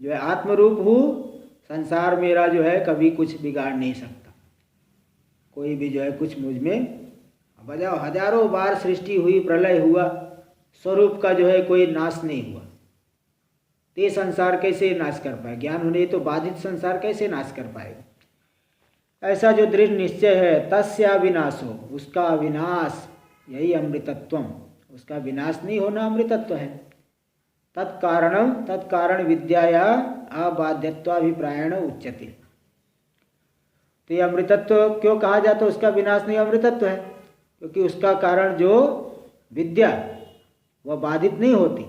जो है आत्मरूप हूँ, संसार मेरा जो है कभी कुछ बिगाड़ नहीं सकता। कोई भी जो है कुछ मुझ में, बजाओ हजारों बार सृष्टि हुई, प्रलय हुआ, स्वरूप का जो है कोई नाश नहीं हुआ। ते संसार कैसे नाश कर पाए, ज्ञान होने तो बाधित संसार कैसे नाश कर पाएगा। ऐसा जो दृढ़ निश्चय है, तस्या विनाशो, उसका विनाश, यही अमृतत्वम, उसका विनाश नहीं होना अमृतत्व है। तत्कारण विद्याया अबाध्यत्वाभिप्रायण उच्यते। तो ये अमृतत्व क्यों कहा जाता है, उसका विनाश नहीं अमृतत्व है, क्योंकि उसका कारण जो विद्या वह बाधित नहीं होती।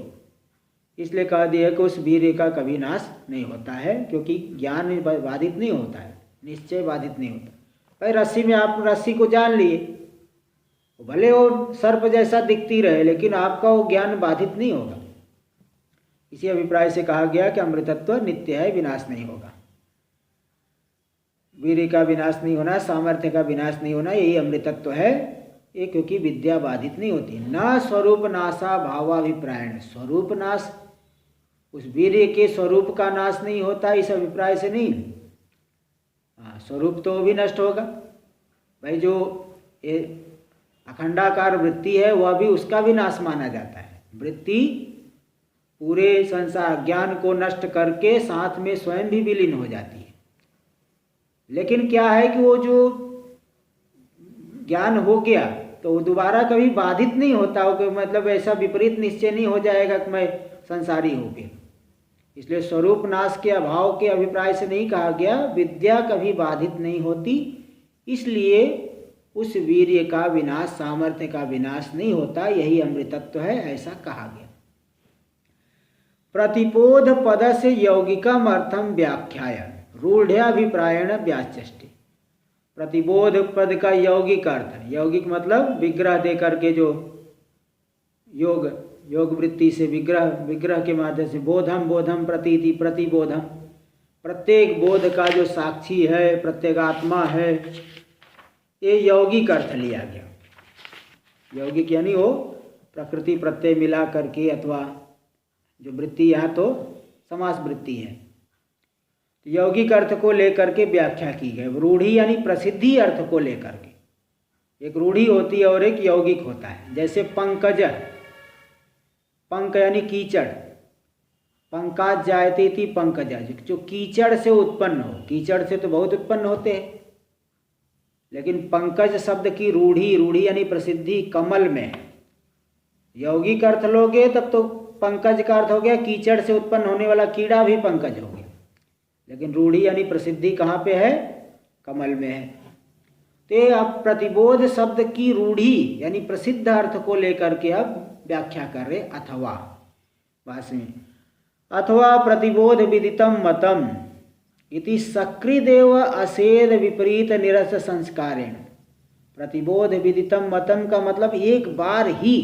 इसलिए कहा दिया कि उस वीर्य का कभी नाश नहीं होता है, क्योंकि ज्ञान बाधित नहीं होता है, निश्चय बाधित नहीं होता। भाई रस्सी में आप रस्सी को जान लिए, भले वो सर्प जैसा दिखती रहे, लेकिन आपका वो ज्ञान बाधित नहीं होगा। इसी अभिप्राय से कहा गया कि अमृतत्व नित्य है, विनाश नहीं होगा। वीर्य का विनाश नहीं होना, सामर्थ्य का विनाश नहीं होना, यही अमृतत्व है। ये क्योंकि विद्या बाधित नहीं होती। न स्वरूप नाशा भावाभिप्रायण, स्वरूप नाश, उस वीर्य के स्वरूप का नाश नहीं होता इस अभिप्राय से नहीं। हाँ, स्वरूप तो भी नष्ट होगा भाई। जो ये अखंडाकार वृत्ति है वह भी, उसका भी नाश माना जाता है। वृत्ति पूरे संसार ज्ञान को नष्ट करके साथ में स्वयं भी विलीन हो जाती है। लेकिन क्या है कि वो जो ज्ञान हो गया तो वो दोबारा कभी बाधित नहीं होता हो, कि मतलब ऐसा विपरीत निश्चय नहीं हो जाएगा कि मैं संसारी हो गया। इसलिए स्वरूप नाश के अभाव के अभिप्राय से नहीं कहा गया, विद्या कभी बाधित नहीं होती, इसलिए उस वीर्य का विनाश, सामर्थ्य का विनाश नहीं होता, यही अमृतत्व है, ऐसा कहा गया। प्रतिपोध पद से यौगिकम अर्थम व्याख्याय रूढ़्याभिप्रायण व्याचष्टि। प्रतिबोध पद का यौगिक अर्थ, यौगिक मतलब विग्रह दे करके जो योग वृत्ति से विग्रह के माध्यम से बोधम प्रतीति प्रतिबोधम, प्रत्येक बोध का जो साक्षी है, प्रत्येगात्मा है, ये यौगिक अर्थ लिया गया। यौगिक यानी वो प्रकृति प्रत्यय मिला करके, अथवा जो वृत्ति यहाँ तो समास वृत्ति है, तो यौगिक अर्थ को लेकर के व्याख्या की गई। रूढ़ी यानी प्रसिद्धि अर्थ को लेकर के, एक रूढ़ी होती है और एक यौगिक होता है। जैसे पंकज, पंक यानी कीचड़, पंकाज जायते थी पंकज, जो कीचड़ से उत्पन्न हो। कीचड़ से तो बहुत उत्पन्न होते हैं, लेकिन पंकज शब्द की रूढ़ी यानी प्रसिद्धि कमल में है। यौगिक अर्थ लोगे तब तो पंकज का अर्थ हो गया कीचड़ से उत्पन्न होने वाला कीड़ा भी पंकज हो गया, लेकिन रूढ़ी यानी प्रसिद्धि कहाँ पे है? कमल में है। तो अब प्रतिबोध शब्द की रूढ़ी यानी प्रसिद्ध अर्थ को लेकर के अब व्याख्या कर रहे। अथवा भाष्य में, अथवा प्रतिबोध विदितम मतम इति सकृदेव असेद विपरीत निरस संस्कारेण। प्रतिबोध विदितम मतम का मतलब एक बार ही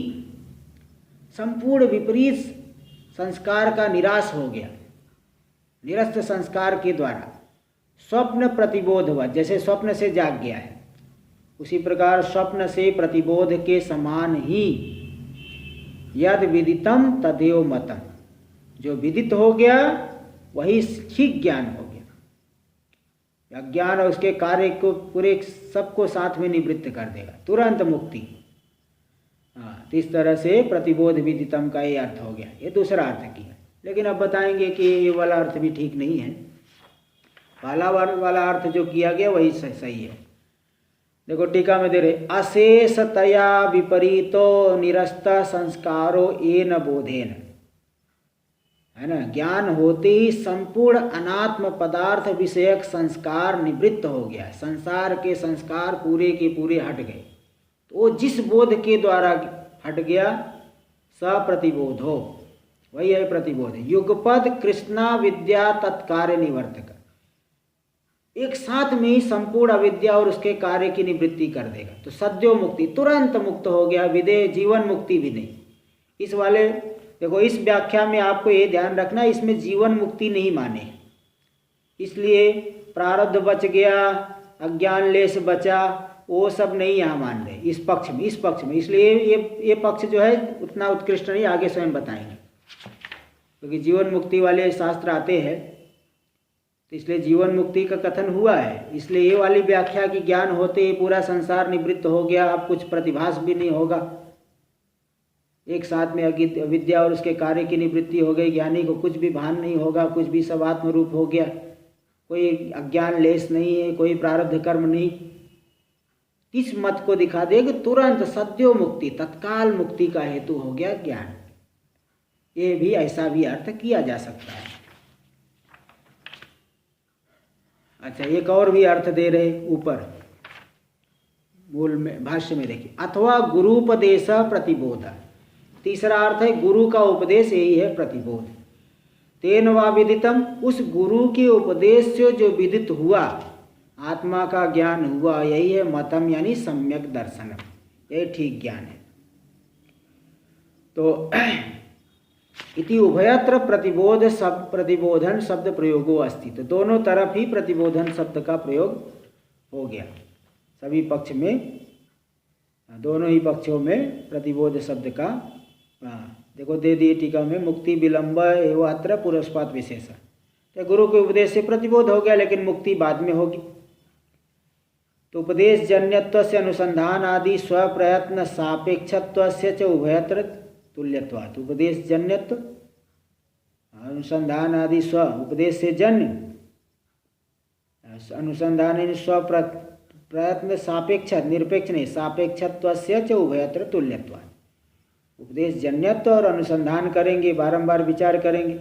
संपूर्ण विपरीत संस्कार का निराश हो गया, निरस्त संस्कार के द्वारा स्वप्न प्रतिबोध हुआ। जैसे स्वप्न से जाग गया है, उसी प्रकार स्वप्न से प्रतिबोध के समान ही यद विदितम तदेव मतम, जो विदित हो गया वही ठीक ज्ञान हो गया। अज्ञान और उसके कार्य को पूरे सबको साथ में निवृत्त कर देगा, तुरंत मुक्ति। हाँ, तो इस तरह से प्रतिबोध विदितम का ये अर्थ हो गया। ये दूसरा अर्थ किया, लेकिन अब बताएंगे कि ये वाला अर्थ भी ठीक नहीं है। पहला वाला अर्थ जो किया गया वही सही है। देखो टीका में दे रहे, अशेषतया विपरीतो निरस्त संस्कारो येन बोधेन, है ना। ज्ञान होते ही संपूर्ण अनात्म पदार्थ विषयक संस्कार निवृत्त हो गया, संसार के संस्कार पूरे के पूरे हट गए। तो जिस बोध के द्वारा हट गया स प्रतिबोध हो, वही है प्रतिबोध। युगपद कृष्णा विद्या तत्कार्य निवर्तक, एक साथ में ही संपूर्ण अविद्या और उसके कार्य की निवृत्ति कर देगा। तो सद्यो मुक्ति, तुरंत मुक्त हो गया, विदेह जीवन मुक्ति भी नहीं। इस वाले देखो, इस व्याख्या में आपको ये ध्यान रखना, इसमें जीवन मुक्ति नहीं माने, इसलिए प्रारब्ध बच गया, अज्ञान लेश बचा, वो सब नहीं यहाँ मान रहे इस पक्ष में। इसलिए ये पक्ष जो है उतना उत्कृष्ट नहीं, आगे स्वयं बताएंगे। क्योंकि जीवन मुक्ति वाले शास्त्र आते हैं, तो इसलिए जीवन मुक्ति का कथन हुआ है। इसलिए ये वाली व्याख्या कि ज्ञान होते ही पूरा संसार निवृत्त हो गया, अब कुछ प्रतिभास भी नहीं होगा, एक साथ में अविद्या और उसके कार्य की निवृत्ति हो गई, ज्ञानी को कुछ भी भान नहीं होगा, कुछ भी सब आत्मरूप हो गया, कोई अज्ञान लेश नहीं है, कोई प्रारब्ध कर्म नहीं। इस मत को दिखा दे कि तुरंत सद्यो मुक्ति, तत्काल मुक्ति का हेतु हो गया ज्ञान। ये भी ऐसा भी अर्थ किया जा सकता है। अच्छा, एक और भी अर्थ दे रहे ऊपर मूल में, भाष्य में देखिए, अथवा गुरुपदेश प्रतिबोध। तीसरा अर्थ है गुरु का उपदेश, यही है प्रतिबोध। तेन वा विदितम, उस गुरु के उपदेश से जो विदित हुआ, आत्मा का ज्ञान हुआ, यही है मतम यानी सम्यक दर्शनम, यही ठीक ज्ञान है। तो इति उभयत्र प्रतिबोधन शब्द प्रयोगो अस्ति। तो दोनों तरफ ही प्रतिबोधन शब्द का प्रयोग हो गया, सभी पक्ष में, दोनों ही पक्षों में प्रतिबोध शब्द का। देखो दे दिए टीका में, मुक्ति विलंब एवं अत्र पुरस्पात विशेष। तो गुरु के उपदेश से प्रतिबोध हो गया, लेकिन मुक्ति बाद में होगी। तो उपदेश जन्यत्व से अनुसंधान आदि स्वप्रयत्न सापेक्षत्व से च उभयत्र तुल्यत्वात्। उपदेश जन्यत्व, अनुसंधान आदि स्व, उपदेश से जन्य, अनुसंधान स्वप्रयत्न सापेक्ष, निरपेक्ष नहीं, सापेक्षत्व से च उभयत्र तुल्यत्वात्। उपदेश जन्यत्व और अनुसंधान करेंगे, बारंबार विचार करेंगे,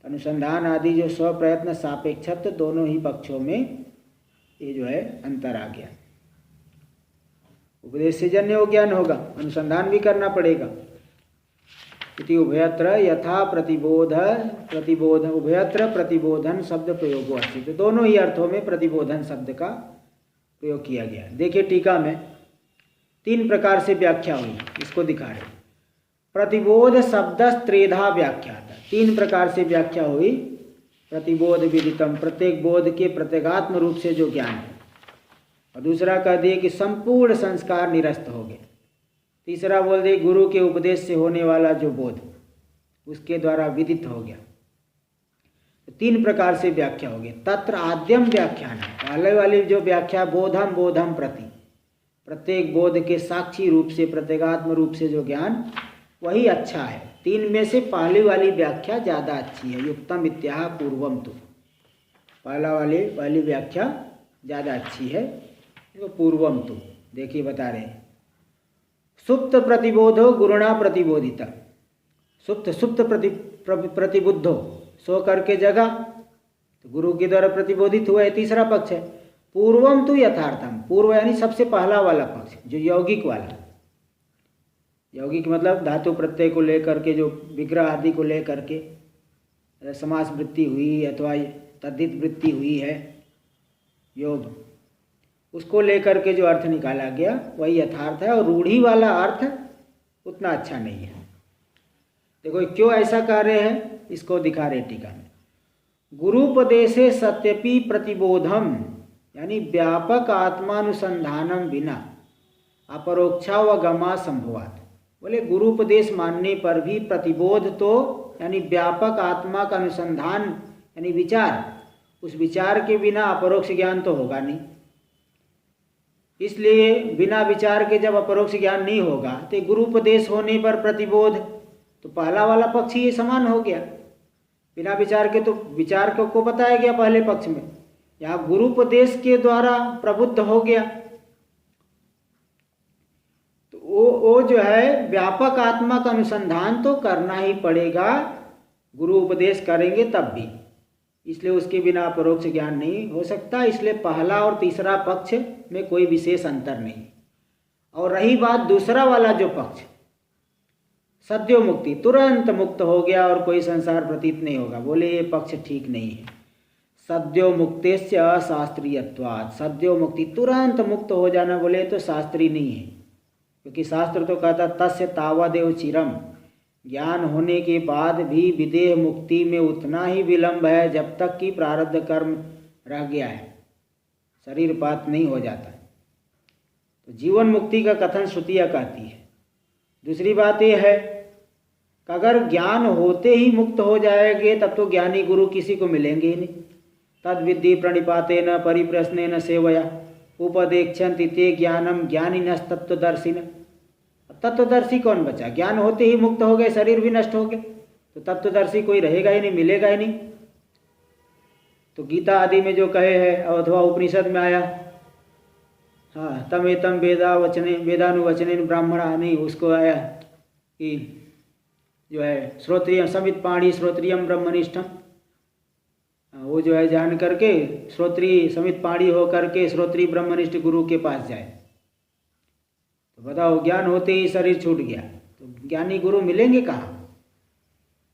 अनुसंधान आदि जो स्वप्रयत्न सापेक्षत्व, दोनों ही पक्षों में ये जो है अंतर आ गया। उपदेश से जन्य हो ज्ञान होगा, अनुसंधान भी करना पड़ेगा। इति उभयत्र यथा प्रतिबोध उभयत्र प्रतिबोधन शब्द प्रयोगो अस्ति। तो दोनों ही अर्थों में प्रतिबोधन शब्द का प्रयोग किया गया। देखिए टीका में 3 प्रकार से व्याख्या हुई, इसको दिखा रहे। प्रतिबोध शब्द त्रेधा व्याख्या, 3 प्रकार से व्याख्या हुई। प्रतिबोध विदितम, प्रत्येक बोध के प्रत्यगात्म रूप से जो ज्ञान है, और दूसरा कह दिए कि संपूर्ण संस्कार निरस्त हो गए। तीसरा बोल दे गुरु के उपदेश से होने वाला जो बोध, उसके द्वारा विदित हो गया। तो 3 प्रकार से व्याख्या हो गई। तत्र आद्यम व्याख्यान, पहले वाली जो व्याख्या बोधम बोधम प्रति, प्रत्येक बोध के साक्षी रूप से, प्रत्यगात्म रूप से जो ज्ञान, वही अच्छा है। 3 में से पहली वाली व्याख्या ज़्यादा अच्छी है। युक्तम इत्याह पूर्वम तो, पहला वाली व्याख्या ज़्यादा अच्छी है। तो पूर्वम तो देखिए बता रहे हैं, सुप्त प्रतिबोधो गुरुणा प्रतिबोधिता। सुप्त प्रतिबुद्धो, सो करके जगा तो गुरु के द्वारा प्रतिबोधित हुआ है, तीसरा पक्ष है। पूर्वम तो यथार्थम, पूर्व यानी सबसे पहला वाला पक्ष, जो यौगिक वाला। यौगिक मतलब धातु प्रत्यय को लेकर के, जो विग्रह आदि को लेकर के समास वृत्ति हुई अथवा तद्धित वृत्ति हुई है योग, उसको लेकर के जो अर्थ निकाला गया वही यथार्थ है। और रूढ़ी वाला अर्थ उतना अच्छा नहीं है। देखो क्यों ऐसा कह रहे हैं, इसको दिखा रहे टीका में। गुरुपदेशे सत्यपि प्रतिबोधम, यानी व्यापक आत्मानुसंधानम बिना अपरोक्षावगमा संभवात्। बोले गुरुपदेश मानने पर भी प्रतिबोध तो, यानी व्यापक आत्मा का अनुसंधान यानी विचार, उस विचार के बिना अपरोक्ष ज्ञान तो होगा नहीं। इसलिए बिना विचार के जब अपरोक्ष ज्ञान नहीं होगा, तो गुरुपदेश होने पर प्रतिबोध, तो पहला वाला पक्ष ही समान हो गया। बिना विचार के, तो विचार को बताया गया पहले पक्ष में, यहाँ गुरुपदेश के द्वारा प्रबुद्ध हो गया। तो वो जो है व्यापक आत्मा का अनुसंधान तो करना ही पड़ेगा, गुरु उपदेश करेंगे तब भी। इसलिए उसके बिना परोक्ष ज्ञान नहीं हो सकता। इसलिए पहला और तीसरा पक्ष में कोई विशेष अंतर नहीं। और रही बात दूसरा वाला जो पक्ष, सद्यो मुक्ति, तुरंत मुक्त हो गया और कोई संसार प्रतीत नहीं होगा, बोले ये पक्ष ठीक नहीं है। सद्यो मुक्तेश्च अशास्त्रीयत्वात्, सद्यो मुक्ति तुरंत मुक्त हो जाना बोले तो शास्त्रीय नहीं है, क्योंकि शास्त्र तो कहता तस्य तावदेव चिरम, ज्ञान होने के बाद भी विदेह मुक्ति में उतना ही विलंब है जब तक कि प्रारब्ध कर्म रह गया है, शरीर पात नहीं हो जाता। तो जीवन मुक्ति का कथन श्रुतियाँ कहती है। दूसरी बात यह है कि अगर ज्ञान होते ही मुक्त हो जाएंगे तब तो ज्ञानी गुरु किसी को मिलेंगे ही नहीं। तद विद्धि प्रणिपातेन परिप्रश्नेन सेवया उपदेक्षन्ति ते ज्ञानम ज्ञानिनस्तत्वदर्शिन। तत्वदर्शी कौन बचा? ज्ञान होते ही मुक्त हो गए, शरीर भी नष्ट हो गए, तो तत्वदर्शी कोई रहेगा ही नहीं, मिलेगा ही नहीं। तो गीता आदि में जो कहे है अथवा उपनिषद में आया, हाँ तमेतम वेदानुवचने ब्राह्मणा, नहीं उसको आया कि जो है श्रोत्रियम समित पाणी श्रोत्रियम ब्रह्मनिष्ठम, वो जो है जान करके श्रोत्रिय समित पाणी हो करके श्रोत्रिय ब्रह्मनिष्ठ गुरु के पास जाए। तो बताओ ज्ञान होते ही शरीर छूट गया, तो ज्ञानी गुरु मिलेंगे कहाँ?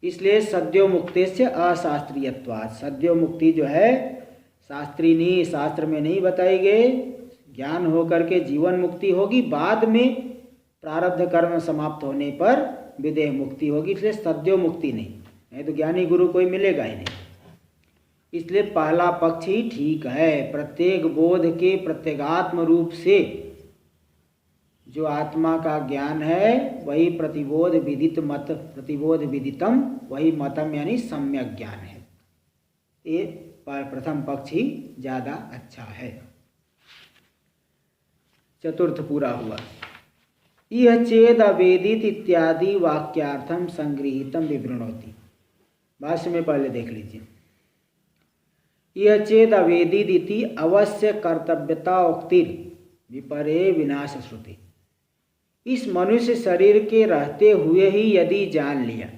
इसलिए सद्यो मुक्तेश्च अशास्त्रीयत्वात्, सद्यो मुक्ति जो है शास्त्रीय नहीं, शास्त्र में नहीं बताई गए। ज्ञान होकर के जीवन मुक्ति होगी, बाद में प्रारब्ध कर्म समाप्त होने पर विदेह मुक्ति होगी, इसलिए सद्यो मुक्ति नहीं तो ज्ञानी गुरु कोई मिलेगा ही नहीं। इसलिए पहला पक्ष ही ठीक है। प्रत्येक बोध के प्रत्यगात्म रूप से जो आत्मा का ज्ञान है वही प्रतिबोध विदित मत, प्रतिबोध विदितम वही मतम यानी सम्यक ज्ञान है। ये प्रथम पक्ष ही ज़्यादा अच्छा है। चतुर्थ पूरा हुआ। यह चेद अवेदित इत्यादि वाक्यार्थम संगृहीतम विवृणोति। भाष्य में पहले देख लीजिए। यह चेद अवेदित इति अवश्य कर्तव्यता उक्तिर विपर्य विनाश श्रुति। इस मनुष्य शरीर के रहते हुए ही यदि जान लिया,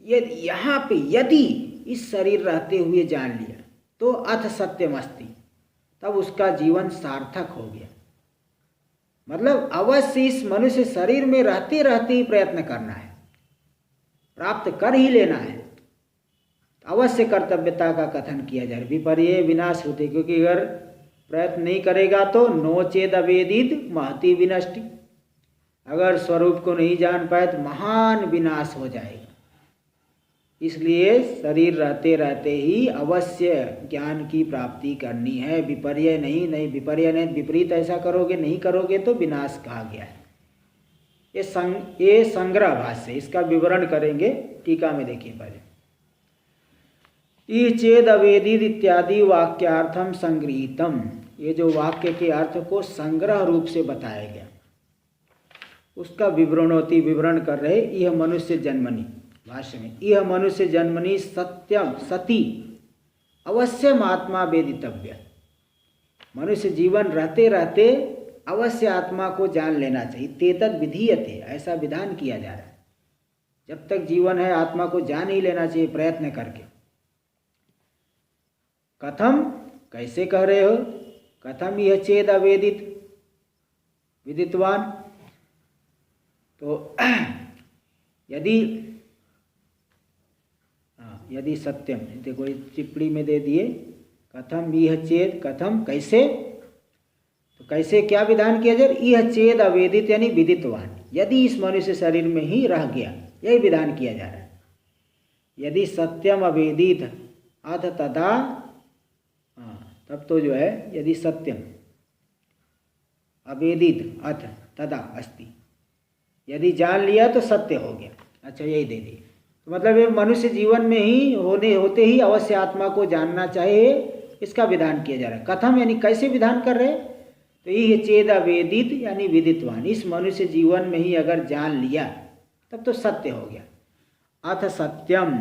यदि यहाँ पे यदि इस शरीर रहते हुए जान लिया तो अथ सत्यमस्ति, तब उसका जीवन सार्थक हो गया। मतलब अवश्य इस मनुष्य शरीर में रहते रहते ही प्रयत्न करना है, प्राप्त कर ही लेना है। अवश्य कर्तव्यता का कथन किया जाए। विपर्य विनाश होते, क्योंकि अगर प्रयत्न नहीं करेगा तो नो चेद अवेदित महती विनष्टि, अगर स्वरूप को नहीं जान पाए तो महान विनाश हो जाएगा। इसलिए शरीर रहते रहते ही अवश्य ज्ञान की प्राप्ति करनी है। विपर्य नहीं विपर्य नहीं, विपरीत ऐसा करोगे नहीं करोगे तो विनाश कहा गया है। ये संग्रह भाष्य, इसका विवरण करेंगे टीका में। देखिए पहले, ई चेद अवेदित इत्यादि वाक्यार्थम संगृहीतम, ये जो वाक्य के अर्थ को संग्रह रूप से बताया गया उसका विवरणोति, विवरण कर रहे। यह मनुष्य जन्मनि, भाष्य में, यह मनुष्य जन्मनि सत्यम सती अवश्यम आत्मा वेदितव्य। मनुष्य जीवन रहते रहते अवश्य आत्मा को जान लेना चाहिए। तेतद विधीयते, ऐसा विधान किया जा रहा है। जब तक जीवन है आत्मा को जान ही लेना चाहिए प्रयत्न करके। कथम, कैसे कह रहे हो? कथम यह चेद अवेदित विदितवान, तो यदि सत्यम, देखो टिप्पणी में दे दिए कथम यह चेद, कथम कैसे, तो कैसे क्या विधान किया जाए? यह चेद अवेदित यानी विदितवान, यदि इस मनुष्य शरीर में ही रह गया, यही विधान किया जा रहा है। यदि सत्यम अवेदित अथ तदा, तब तो जो है यदि सत्यम अवेदित अथ तदा अस्ति, यदि जान लिया तो सत्य हो गया। अच्छा, यही दे दिए। तो मतलब ये मनुष्य जीवन में ही होते ही अवश्य आत्मा को जानना चाहिए, इसका विधान किया जा रहा है। कथम यानी कैसे विधान कर रहे? तो यह चेद अवेदित यानी विदितवान, इस मनुष्य जीवन में ही अगर जान लिया तब तो सत्य हो गया। अथ सत्यम,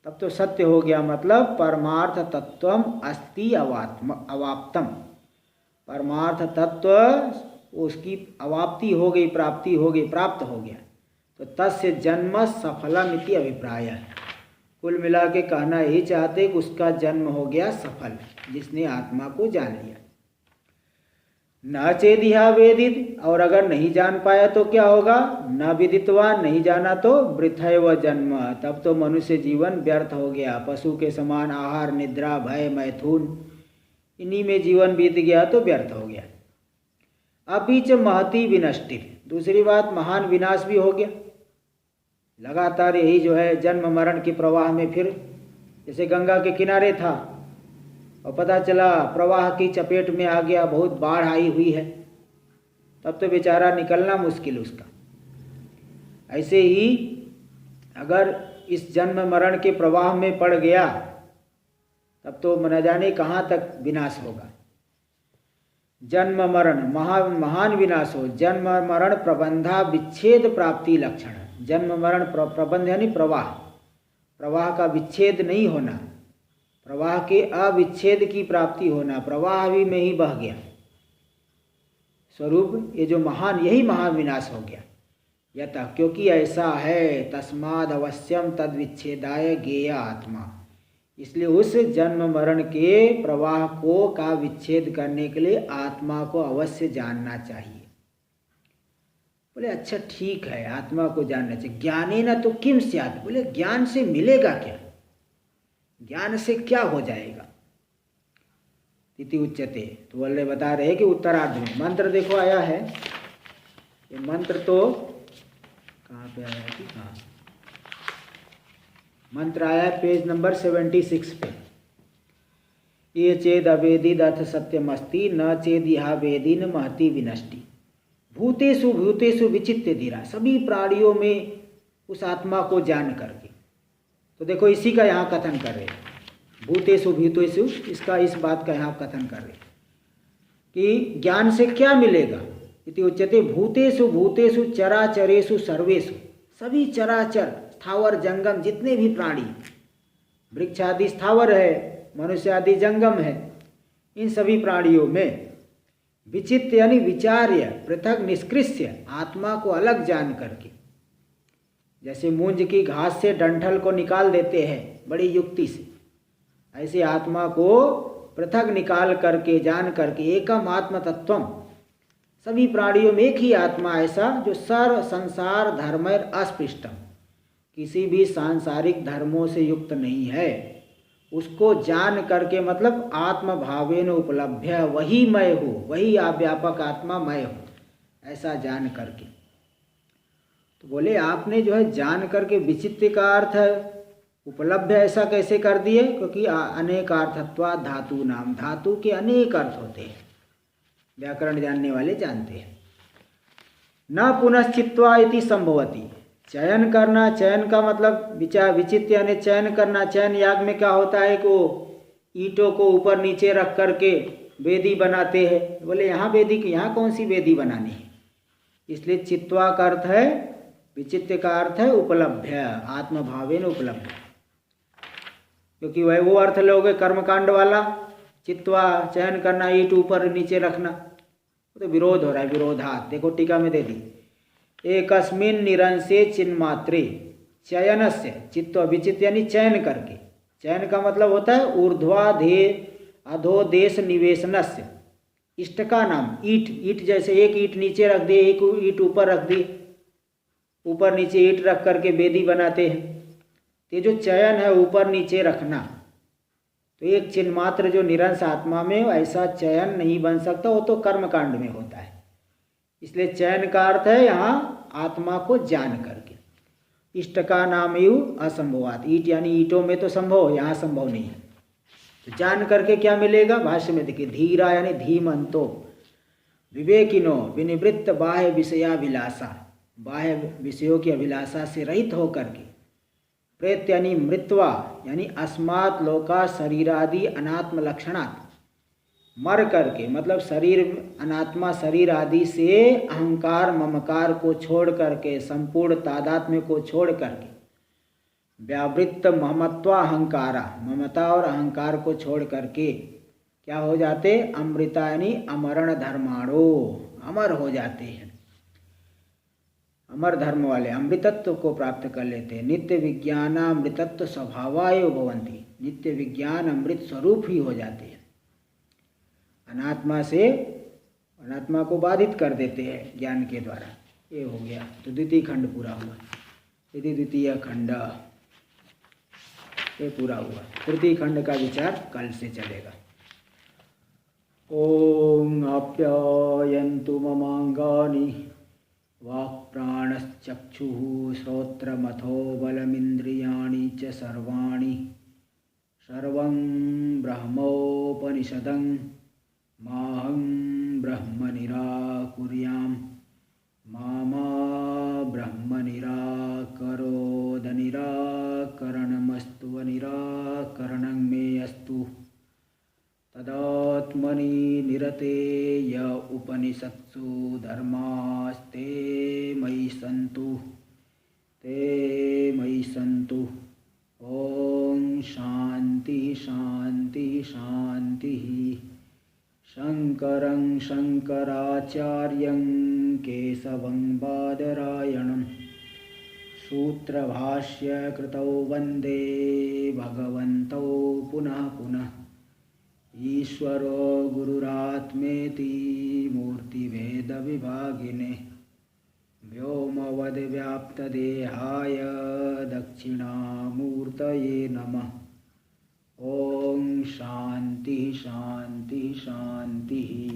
तब तो सत्य हो गया, मतलब परमार्थ तत्वम अस्ति अवाप्तम, परमार्थ तत्व उसकी अवाप्ति हो गई, प्राप्ति हो गई, प्राप्त हो गया। तो तस्य जन्म सफलम इति अभिप्राय है। कुल मिला के कहना यही चाहते कि उसका जन्म हो गया सफल, जिसने आत्मा को जान लिया। न चेदिहा वेदित, और अगर नहीं जान पाया तो क्या होगा? न विदितवान, नहीं जाना तो वृथैव जन्म, तब तो मनुष्य जीवन व्यर्थ हो गया। पशु के समान आहार निद्रा भय मैथुन, इन्हीं में जीवन बीत गया तो व्यर्थ हो गया। अपीच महती विनष्टि, दूसरी बात महान विनाश भी हो गया। लगातार यही जो है जन्म मरण के प्रवाह में, फिर जैसे गंगा के किनारे था और पता चला प्रवाह की चपेट में आ गया, बहुत बाढ़ आई हुई है, तब तो बेचारा निकलना मुश्किल उसका। ऐसे ही अगर इस जन्म मरण के प्रवाह में पड़ गया तब तो न जाने कहाँ तक विनाश होगा। जन्म मरण महान विनाश हो। जन्म मरण प्रबंधा विच्छेद प्राप्ति लक्षण। जन्म मरण प्रबंध यानी प्रवाह, प्रवाह का विच्छेद नहीं होना, प्रवाह के अविच्छेद की प्राप्ति होना, प्रवाह भी में ही बह गया स्वरूप, ये जो महान, यही महान विनाश हो गया। यथा, क्योंकि ऐसा है, तस्माद अवश्यम तद विच्छेदाय गेय आत्मा, इसलिए उस जन्म मरण के प्रवाह को का विच्छेद करने के लिए आत्मा को अवश्य जानना चाहिए। बोले अच्छा ठीक है, आत्मा को जानना चाहिए। ज्ञाने न तो किम स्यात्, बोले ज्ञान से मिलेगा क्या, ज्ञान से क्या हो जाएगा? इति उच्यते, तो बोले बता रहे कि उत्तरार्ध में मंत्र देखो आया है। ये मंत्र तो कहाँ पे आया कि हाँ, मंत्र आया पेज नंबर 76 पे। ये चेद अवेदिद अर्थ सत्यमस्ति न चेद यहा वेदिन महति विनष्टि भूतेषु भूतेषु विचित्य धीरा, सभी प्राणियों में उस आत्मा को जान करके। तो देखो इसी का यहाँ कथन कर रहे, भूतेषु भूतेषु, इसका इस बात का यहाँ कथन कर रहे कि ज्ञान से क्या मिलेगा। इति उच्यते भूतेषु भूतेषु चराचरेषु सर्वेषु, सभी चराचर स्थावर जंगम जितने भी प्राणी, वृक्ष आदि स्थावर है, मनुष्य आदि जंगम है, इन सभी प्राणियों में विचित्र यानी विचार्य पृथक निष्कृष्य, आत्मा को अलग जान करके, जैसे मूंज की घास से डंठल को निकाल देते हैं बड़ी युक्ति से, ऐसे आत्मा को पृथक निकाल करके जान करके एकम आत्म तत्वम, सभी प्राणियों में एक ही आत्मा ऐसा जो सर्व संसार धर्मैर अस्पृष्टम, किसी भी सांसारिक धर्मों से युक्त नहीं है, उसको जान करके, मतलब आत्म भावेन उपलभ्य, वही मैं हूँ, वही व्यापक आत्मा मैं हूँ, ऐसा जान करके। तो बोले आपने जो है जान करके, विचित्र का अर्थ है उपलब्ध, ऐसा कैसे कर दिए, क्योंकि अनेक अर्थत्वा धातु नाम, धातु के अनेक अर्थ होते हैं, व्याकरण जानने वाले जानते हैं। न पुनश्चित्वा इति संभवती, चयन करना, चयन का मतलब विचार, विचित्र यानी चयन करना। चयन याग में क्या होता है कि वो ईंटों को ऊपर नीचे रख करके वेदी बनाते हैं। बोले यहाँ वेदी, यहाँ कौन सी वेदी बनानी है, इसलिए चित्वा का अर्थ है, विचित्र का अर्थ है उपलब्ध, आत्मभावेन उपलब्ध, क्योंकि वह वो अर्थ लोगे कर्मकांड वाला, चित्वा चयन करना, ईंट ऊपर नीचे रखना, तो विरोध हो रहा है, विरोधात। देखो टीका में दे दी, एकस्मिन् निरंसे चिन्मात्रे चयनस्य चित्व विचित्र यानी चयन करके। चयन का मतलब होता है ऊर्ध्वाधे अधोदेश निवेशनस्य, इष्ट का नाम ईट, ईट जैसे एक ईट नीचे रख दी, एक ईट ऊपर रख दी, ऊपर नीचे ईट रख करके वेदी बनाते हैं। ये जो चयन है ऊपर नीचे रखना, तो एक चिन्मात्र जो निरंश आत्मा में ऐसा चयन नहीं बन सकता, वो तो कर्मकांड में होता है। इसलिए चयन का अर्थ है यहाँ आत्मा को जान करके। इष्ट का नाम यू असंभवात, ईट यानी ईटों में तो संभव, यहाँ संभव नहीं है। तो जान करके क्या मिलेगा, भाष्य में देखिए, धीरा यानी धीमंतो, विवेकिनो विनिवृत्त बाह्य विषयाभिलाषा, बाह्य विषयों की अभिलाषा से रहित होकर के, प्रेत यानी मृत्वा यानी अस्मात् लोका शरीरादि अनात्म लक्षणात्, मर करके, मतलब शरीर अनात्मा शरीर आदि से अहंकार ममकार को छोड़ करके, संपूर्ण तादात्म्य को छोड़ करके, व्यावृत्त ममत्वा अहंकारा, ममता और अहंकार को छोड़ करके क्या हो जाते, अमृता यानी अमरण धर्माणो, अमर हो जाते हैं, अमर धर्म वाले अमृतत्व को प्राप्त कर लेते हैं। नित्य विज्ञान अमृतत्व स्वभावाय भवन्ति, नित्य विज्ञान अमृत स्वरूप ही हो जाते हैं, अनात्मा से अनात्मा को बाधित कर देते हैं ज्ञान के द्वारा। ये हो गया, तो द्वितीय खंड पूरा हुआ, यदि द्वितीय खंड ये पूरा हुआ। तृतीय खंड का विचार कल से चलेगा। ओम आप्यायन्तु ममांगानि वाक्प्राणश्चक्षुः श्रोत्रमथो बलमिन्द्रियाणि च सर्वाणि, सर्वं ब्रह्मोपनिषदं माहं ब्रह्म निराकुर्यां, मा ब्रह्म निराकरोद, निराकरणमस्तु निराकरणं मे अस्तु, तदात्मनि निरते य उपनिषत्सु धर्मास्ते मयि सन्तु, ते मयि सन्तु। ओम शांति शांति शांति। शंकरं शंकराचार्यं केशवं बादरायणं, सूत्रभाष्यकृतौ वन्दे भगवन्तौ पुनः पुनः। ईश्वरो गुरुरात्मेति मूर्तिभेदविभागिने, व्योमवद्व्याप्तदेहाय दक्षिणामूर्तये नमः। ओम शांति शांति शांति।